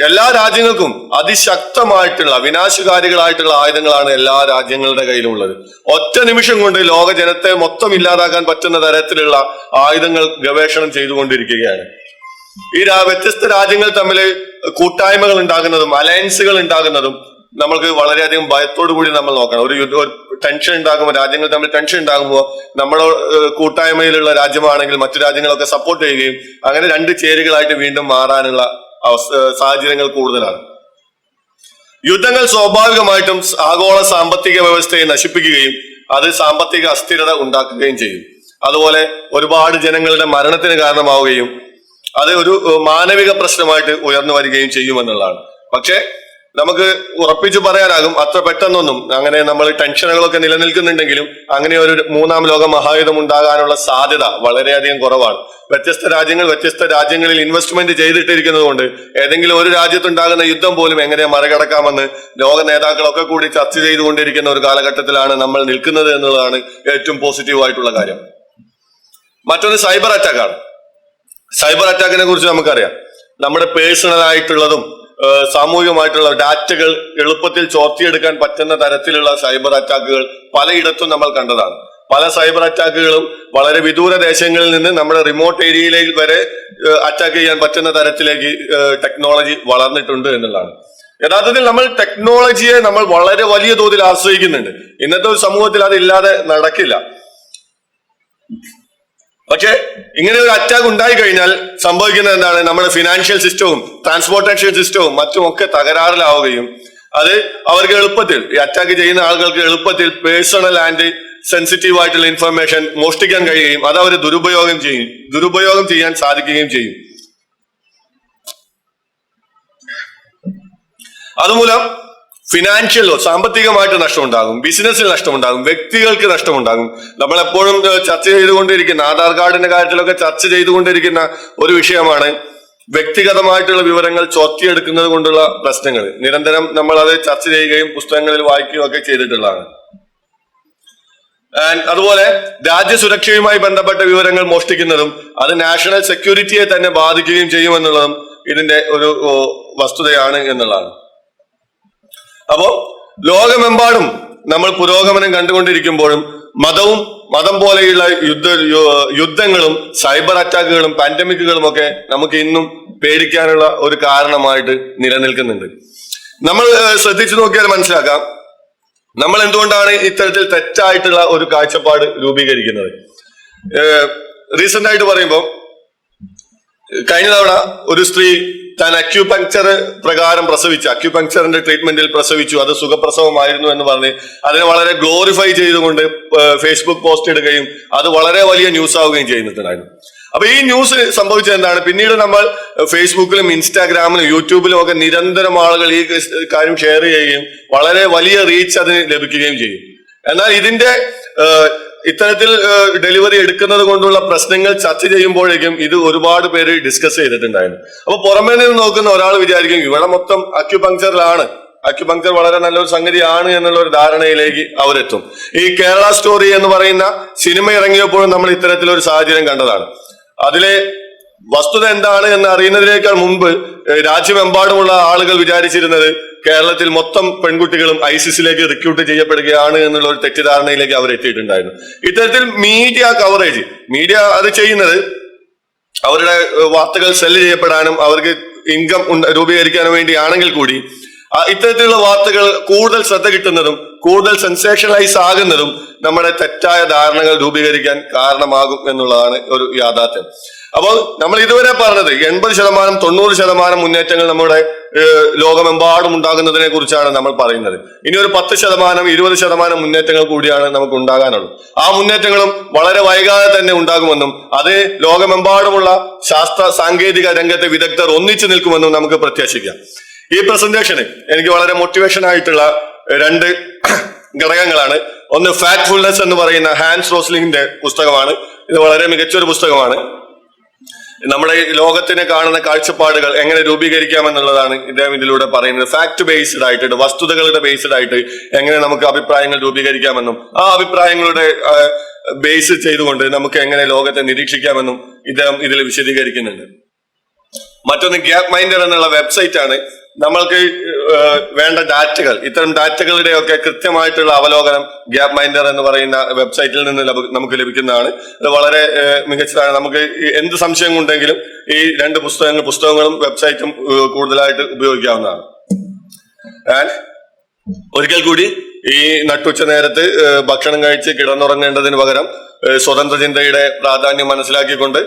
എല്ലാ രാജ്യങ്ങൾക്കും അതിശക്തമായിട്ടുള്ള വിനാശകാരികളായിട്ടുള്ള ആയുധങ്ങളാണ് എല്ലാ രാജ്യങ്ങളുടെ കയ്യിലുള്ളത്. ഒറ്റ നിമിഷം കൊണ്ട് ലോക ജനത്തെ മൊത്തം ഇല്ലാതാക്കാൻ പറ്റുന്ന തരത്തിലുള്ള ആയുധങ്ങൾ ഗവേഷണം ചെയ്തുകൊണ്ടിരിക്കുകയാണ്. ഈ വ്യത്യസ്ത രാജ്യങ്ങൾ തമ്മിൽ കൂട്ടായ്മകൾ ഉണ്ടാകുന്നതും അലയൻസുകൾ ഉണ്ടാകുന്നതും നമ്മൾക്ക് വളരെയധികം ഭയത്തോടു കൂടി നമ്മൾ നോക്കണം. ഒരു ടെൻഷൻ ഉണ്ടാകുമ്പോൾ, രാജ്യങ്ങൾ തമ്മിൽ ടെൻഷൻ ഉണ്ടാകുമ്പോൾ നമ്മുടെ കൂട്ടായ്മയിലുള്ള രാജ്യമാണെങ്കിൽ മറ്റു രാജ്യങ്ങളൊക്കെ സപ്പോർട്ട് ചെയ്യുകയും അങ്ങനെ രണ്ട് ചേരികളായിട്ട് വീണ്ടും മാറാനുള്ള സാഹചര്യങ്ങൾ കൂടുതലാണ്. യുദ്ധങ്ങൾ സ്വാഭാവികമായിട്ടും ആഗോള സാമ്പത്തിക വ്യവസ്ഥയെ നശിപ്പിക്കുകയും അത് സാമ്പത്തിക അസ്ഥിരത ഉണ്ടാക്കുകയും ചെയ്യും. അതുപോലെ ഒരുപാട് ജനങ്ങളുടെ മരണത്തിന് കാരണമാവുകയും അത് ഒരു മാനവിക പ്രശ്നമായിട്ട് ഉയർന്നു വരികയും ചെയ്യുമെന്നുള്ളതാണ്. പക്ഷെ നമുക്ക് ഉറപ്പിച്ചു പറയാനാകും അത്ര പെട്ടെന്നൊന്നും അങ്ങനെ നമ്മൾ ടെൻഷനുകളൊക്കെ നിലനിൽക്കുന്നുണ്ടെങ്കിലും അങ്ങനെ ഒരു മൂന്നാം ലോക മഹായുദ്ധം ഉണ്ടാകാനുള്ള സാധ്യത വളരെയധികം കുറവാണ്. വ്യത്യസ്ത രാജ്യങ്ങളിൽ ഇൻവെസ്റ്റ്മെന്റ് ചെയ്തിട്ടിരിക്കുന്നത് കൊണ്ട് ഏതെങ്കിലും ഒരു രാജ്യത്തുണ്ടാകുന്ന യുദ്ധം പോലും എങ്ങനെ മറികടക്കാമെന്ന് ലോക നേതാക്കളൊക്കെ കൂടി ചർച്ച ചെയ്തുകൊണ്ടിരിക്കുന്ന ഒരു കാലഘട്ടത്തിലാണ് നമ്മൾ നിൽക്കുന്നത് എന്നുള്ളതാണ് ഏറ്റവും പോസിറ്റീവായിട്ടുള്ള കാര്യം. മറ്റൊന്ന് സൈബർ അറ്റാക്കാണ്. സൈബർ അറ്റാക്കിനെ കുറിച്ച് നമുക്കറിയാം. നമ്മുടെ പേഴ്സണൽ ആയിട്ടുള്ളതും സാമൂഹികമായിട്ടുള്ള ഡാറ്റകൾ എളുപ്പത്തിൽ ചോർത്തിയെടുക്കാൻ പറ്റുന്ന തരത്തിലുള്ള സൈബർ അറ്റാക്കുകൾ പലയിടത്തും നമ്മൾ കണ്ടതാണ്. പല സൈബർ അറ്റാക്കുകളും വളരെ വിദൂര ദേശങ്ങളിൽ നിന്ന് നമ്മുടെ റിമോട്ട് ഏരിയയിലേക്ക് വരെ അറ്റാക്ക് ചെയ്യാൻ പറ്റുന്ന തരത്തിലേക്ക് ടെക്നോളജി വളർന്നിട്ടുണ്ട് എന്നുള്ളതാണ്. യഥാർത്ഥത്തിൽ നമ്മൾ ടെക്നോളജിയെ നമ്മൾ വളരെ വലിയ തോതിൽ ആശ്രയിക്കുന്നുണ്ട്. ഇന്നത്തെ ഒരു സമൂഹത്തിൽ അത് ഇല്ലാതെ നടക്കില്ല. പക്ഷെ ഇങ്ങനെ ഒരു അറ്റാക്ക് ഉണ്ടായി കഴിഞ്ഞാൽ സംഭവിക്കുന്നത് എന്താണ്? നമ്മുടെ ഫിനാൻഷ്യൽ സിസ്റ്റവും ട്രാൻസ്പോർട്ടേഷൻ സിസ്റ്റവും മറ്റുമൊക്കെ തകരാറിലാവുകയും അത് അവർക്ക് എളുപ്പത്തിൽ, ഈ അറ്റാക്ക് ചെയ്യുന്ന ആളുകൾക്ക് എളുപ്പത്തിൽ പേഴ്സണൽ ആൻഡ് സെൻസിറ്റീവ് ആയിട്ടുള്ള ഇൻഫർമേഷൻ മോഷ്ടിക്കാൻ കഴിയുകയും അത് അവർ ദുരുപയോഗം ചെയ്യാൻ സാധിക്കുകയും ചെയ്യും. അതുമൂലം സാമ്പത്തികമായിട്ട് നഷ്ടമുണ്ടാകും, ബിസിനസ്സിൽ നഷ്ടമുണ്ടാകും, വ്യക്തികൾക്ക് നഷ്ടമുണ്ടാകും. നമ്മളെപ്പോഴും ചർച്ച ചെയ്തുകൊണ്ടിരിക്കുന്ന ആധാർ കാർഡിന്റെ കാര്യത്തിലൊക്കെ ചർച്ച ചെയ്തുകൊണ്ടിരിക്കുന്ന ഒരു വിഷയമാണ് വ്യക്തിഗതമായിട്ടുള്ള വിവരങ്ങൾ ചോർത്തിയെടുക്കുന്നത് കൊണ്ടുള്ള പ്രശ്നങ്ങൾ. നിരന്തരം നമ്മൾ അത് ചർച്ച ചെയ്യുകയും പുസ്തകങ്ങളിൽ വായിക്കുകയും ഒക്കെ ചെയ്തിട്ടുള്ളതാണ്. അതുപോലെ രാജ്യസുരക്ഷയുമായി ബന്ധപ്പെട്ട വിവരങ്ങൾ മോഷ്ടിക്കുന്നതും അത് നാഷണൽ സെക്യൂരിറ്റിയെ തന്നെ ബാധിക്കുകയും ചെയ്യുമെന്നുള്ളതും ഇതിന്റെ ഒരു വസ്തുതയാണ് എന്നുള്ളതാണ്. അപ്പോ ലോകമെമ്പാടും നമ്മൾ പുരോഗമനം കണ്ടുകൊണ്ടിരിക്കുമ്പോഴും മതം പോലെയുള്ള യുദ്ധങ്ങളും സൈബർ അറ്റാക്കുകളും പാൻഡമിക്കുകളും ഒക്കെ നമുക്ക് ഇന്നും പേടിക്കാനുള്ള ഒരു കാരണമായിട്ട് നിലനിൽക്കുന്നുണ്ട്. നമ്മൾ ശ്രദ്ധിച്ചു നോക്കിയാൽ മനസ്സിലാക്കാം നമ്മൾ എന്തുകൊണ്ടാണ് ഇത്തരത്തിൽ തെറ്റായിട്ടുള്ള ഒരു കാഴ്ചപ്പാട് രൂപീകരിക്കുന്നത്. റീസെന്റ് ആയിട്ട് പറയുമ്പോൾ കഴിഞ്ഞ തവണ ഒരു സ്ത്രീ താൻ അക്യുപങ്ക്ചർ പ്രകാരം അക്യുപങ്ക്ചറിന്റെ ട്രീറ്റ്മെന്റിൽ പ്രസവിച്ചു, അത് സുഖപ്രസവമായിരുന്നു എന്ന് പറഞ്ഞ് അതിനെ വളരെ ഗ്ലോറിഫൈ ചെയ്തുകൊണ്ട് ഫേസ്ബുക്ക് പോസ്റ്റ് ഇടുകയും അത് വളരെ വലിയ ന്യൂസ് ആവുകയും ചെയ്യുന്നുണ്ടായിരുന്നു. അപ്പൊ ഈ ന്യൂസ് സംഭവിച്ചത് എന്താണ്? പിന്നീട് നമ്മൾ ഫേസ്ബുക്കിലും ഇൻസ്റ്റാഗ്രാമിലും യൂട്യൂബിലും ഒക്കെ നിരന്തരം ആളുകൾ ഈ കാര്യം ഷെയർ ചെയ്യുകയും വളരെ വലിയ റീച്ച് അതിന് ലഭിക്കുകയും ചെയ്യും. എന്നാൽ ഇതിന്റെ ഇത്തരത്തിൽ ഡെലിവറി എടുക്കുന്നത് കൊണ്ടുള്ള പ്രശ്നങ്ങൾ ചർച്ച ചെയ്യുമ്പോഴേക്കും ഇത് ഒരുപാട് പേര് ഡിസ്കസ് ചെയ്തിട്ടുണ്ടായിരുന്നു. അപ്പൊ പുറമേ നിന്ന് നോക്കുന്ന ഒരാൾ വിചാരിക്കും ഇവിടെ മൊത്തം അക്യുപങ്ക്ചറിലാണ്, അക്യുപങ്ക്ചർ വളരെ നല്ലൊരു സംഗതിയാണ് എന്നുള്ള ഒരു ധാരണയിലേക്ക് അവരെത്തും. ഈ കേരള സ്റ്റോറി എന്ന് പറയുന്ന സിനിമ ഇറങ്ങിയപ്പോഴും നമ്മൾ ഇത്തരത്തിലൊരു സാഹചര്യം കണ്ടതാണ്. അതിലെ വസ്തുത എന്താണ് എന്ന് അറിയുന്നതിനേക്കാൾ മുമ്പ് രാജ്യമെമ്പാടുമുള്ള ആളുകൾ വിചാരിച്ചിരുന്നത് കേരളത്തിൽ മൊത്തം പെൺകുട്ടികളും ഐസിസിലേക്ക് റിക്രൂട്ട് ചെയ്യപ്പെടുകയാണ് എന്നുള്ള ഒരു തെറ്റിദ്ധാരണയിലേക്ക് അവർ എത്തിയിട്ടുണ്ടായിരുന്നു. ഇത്തരത്തിൽ മീഡിയ അത് ചെയ്യുന്നത് അവരുടെ വാർത്തകൾ സെല്ല് ചെയ്യപ്പെടാനും അവർക്ക് ഇൻകം രൂപീകരിക്കാനും വേണ്ടിയാണെങ്കിൽ കൂടി ഇത്തരത്തിലുള്ള വാർത്തകൾ കൂടുതൽ ശ്രദ്ധ കിട്ടുന്നതും കൂടുതൽ സെൻസേഷണലൈസ് ആകുന്നതും നമ്മുടെ തെറ്റായ ധാരണകൾ രൂപീകരിക്കാൻ കാരണമാകും എന്നുള്ളതാണ് ഒരു യാഥാർത്ഥ്യം. അപ്പോൾ നമ്മൾ ഇതുവരെ പറഞ്ഞത് 80%, 90% മുന്നേറ്റങ്ങൾ നമ്മുടെ ലോകമെമ്പാടും ഉണ്ടാകുന്നതിനെ കുറിച്ചാണ് നമ്മൾ പറയുന്നത്. ഇനി ഒരു 10%, 20% മുന്നേറ്റങ്ങൾ കൂടിയാണ് നമുക്ക് ഉണ്ടാകാനുള്ളത്. ആ മുന്നേറ്റങ്ങളും വളരെ വൈകാതെ തന്നെ ഉണ്ടാകുമെന്നും അത് ലോകമെമ്പാടുമുള്ള ശാസ്ത്ര സാങ്കേതിക രംഗത്തെ വിദഗ്ധർ ഒന്നിച്ചു നിൽക്കുമെന്നും നമുക്ക് പ്രത്യാശിക്കാം. ഈ പ്രസന്റേഷന് എനിക്ക് വളരെ മോട്ടിവേഷൻ ആയിട്ടുള്ള 2 ഘടകങ്ങളാണ്. ഒന്ന് ഫാക്ട്ഫുൾനെസ് എന്ന് പറയുന്ന ഹാൻസ് റോസ്ലിംഗിന്റെ പുസ്തകമാണ്. ഇത് വളരെ മികച്ചൊരു പുസ്തകമാണ്. നമ്മുടെ ലോകത്തിനെ കാണുന്ന കാഴ്ചപ്പാടുകൾ എങ്ങനെ രൂപീകരിക്കാമെന്നുള്ളതാണ് ഇദ്ദേഹം ഇതിലൂടെ പറയുന്നത്. ഫാക്ട് ബേസ്ഡ് ആയിട്ട്, വസ്തുതകളുടെ ബേസ്ഡ് ആയിട്ട് എങ്ങനെ നമുക്ക് അഭിപ്രായങ്ങൾ രൂപീകരിക്കാമെന്നും ആ അഭിപ്രായങ്ങളുടെ ബേസ് ചെയ്തുകൊണ്ട് നമുക്ക് എങ്ങനെ ലോകത്തെ നിരീക്ഷിക്കാമെന്നും ഇദ്ദേഹം ഇതിൽ വിശദീകരിക്കുന്നുണ്ട്. മറ്റൊന്ന് ഗ്യാപ് മൈൻഡർ എന്നുള്ള വെബ്സൈറ്റ് ആണ്. നമ്മൾക്ക് വേണ്ട ഡാറ്റകൾ, ഇത്തരം ഡാറ്റകളുടെ ഒക്കെ കൃത്യമായിട്ടുള്ള അവലോകനം ഗ്യാപ് മൈൻഡർ എന്ന് പറയുന്ന വെബ്സൈറ്റിൽ നിന്ന് നമുക്ക് ലഭിക്കുന്നതാണ്. അത് വളരെ മികച്ചതാണ്. നമുക്ക് എന്ത് സംശയം ഉണ്ടെങ്കിലും ഈ 2 പുസ്തകങ്ങളും വെബ്സൈറ്റും കൂടുതലായിട്ട് ഉപയോഗിക്കാവുന്നതാണ്. ഒരിക്കൽ കൂടി ഈ നട്ടുച്ച നേരത്ത് ഭക്ഷണം കഴിച്ച് കിടന്നുറങ്ങേണ്ടതിന് പകരം സ്വതന്ത്ര ചിന്തയുടെ പ്രാധാന്യം മനസ്സിലാക്കിക്കൊണ്ട്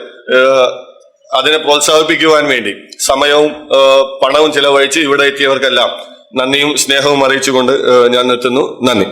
അതിനെ പ്രോത്സാഹിപ്പിക്കുവാൻ വേണ്ടി സമയവും പണവും ചിലവഴിച്ച് ഇവിടെ എത്തിയവർക്കെല്ലാം നന്ദിയും സ്നേഹവും അറിയിച്ചുകൊണ്ട് ഞാൻ നിർത്തുന്നു. നന്ദി.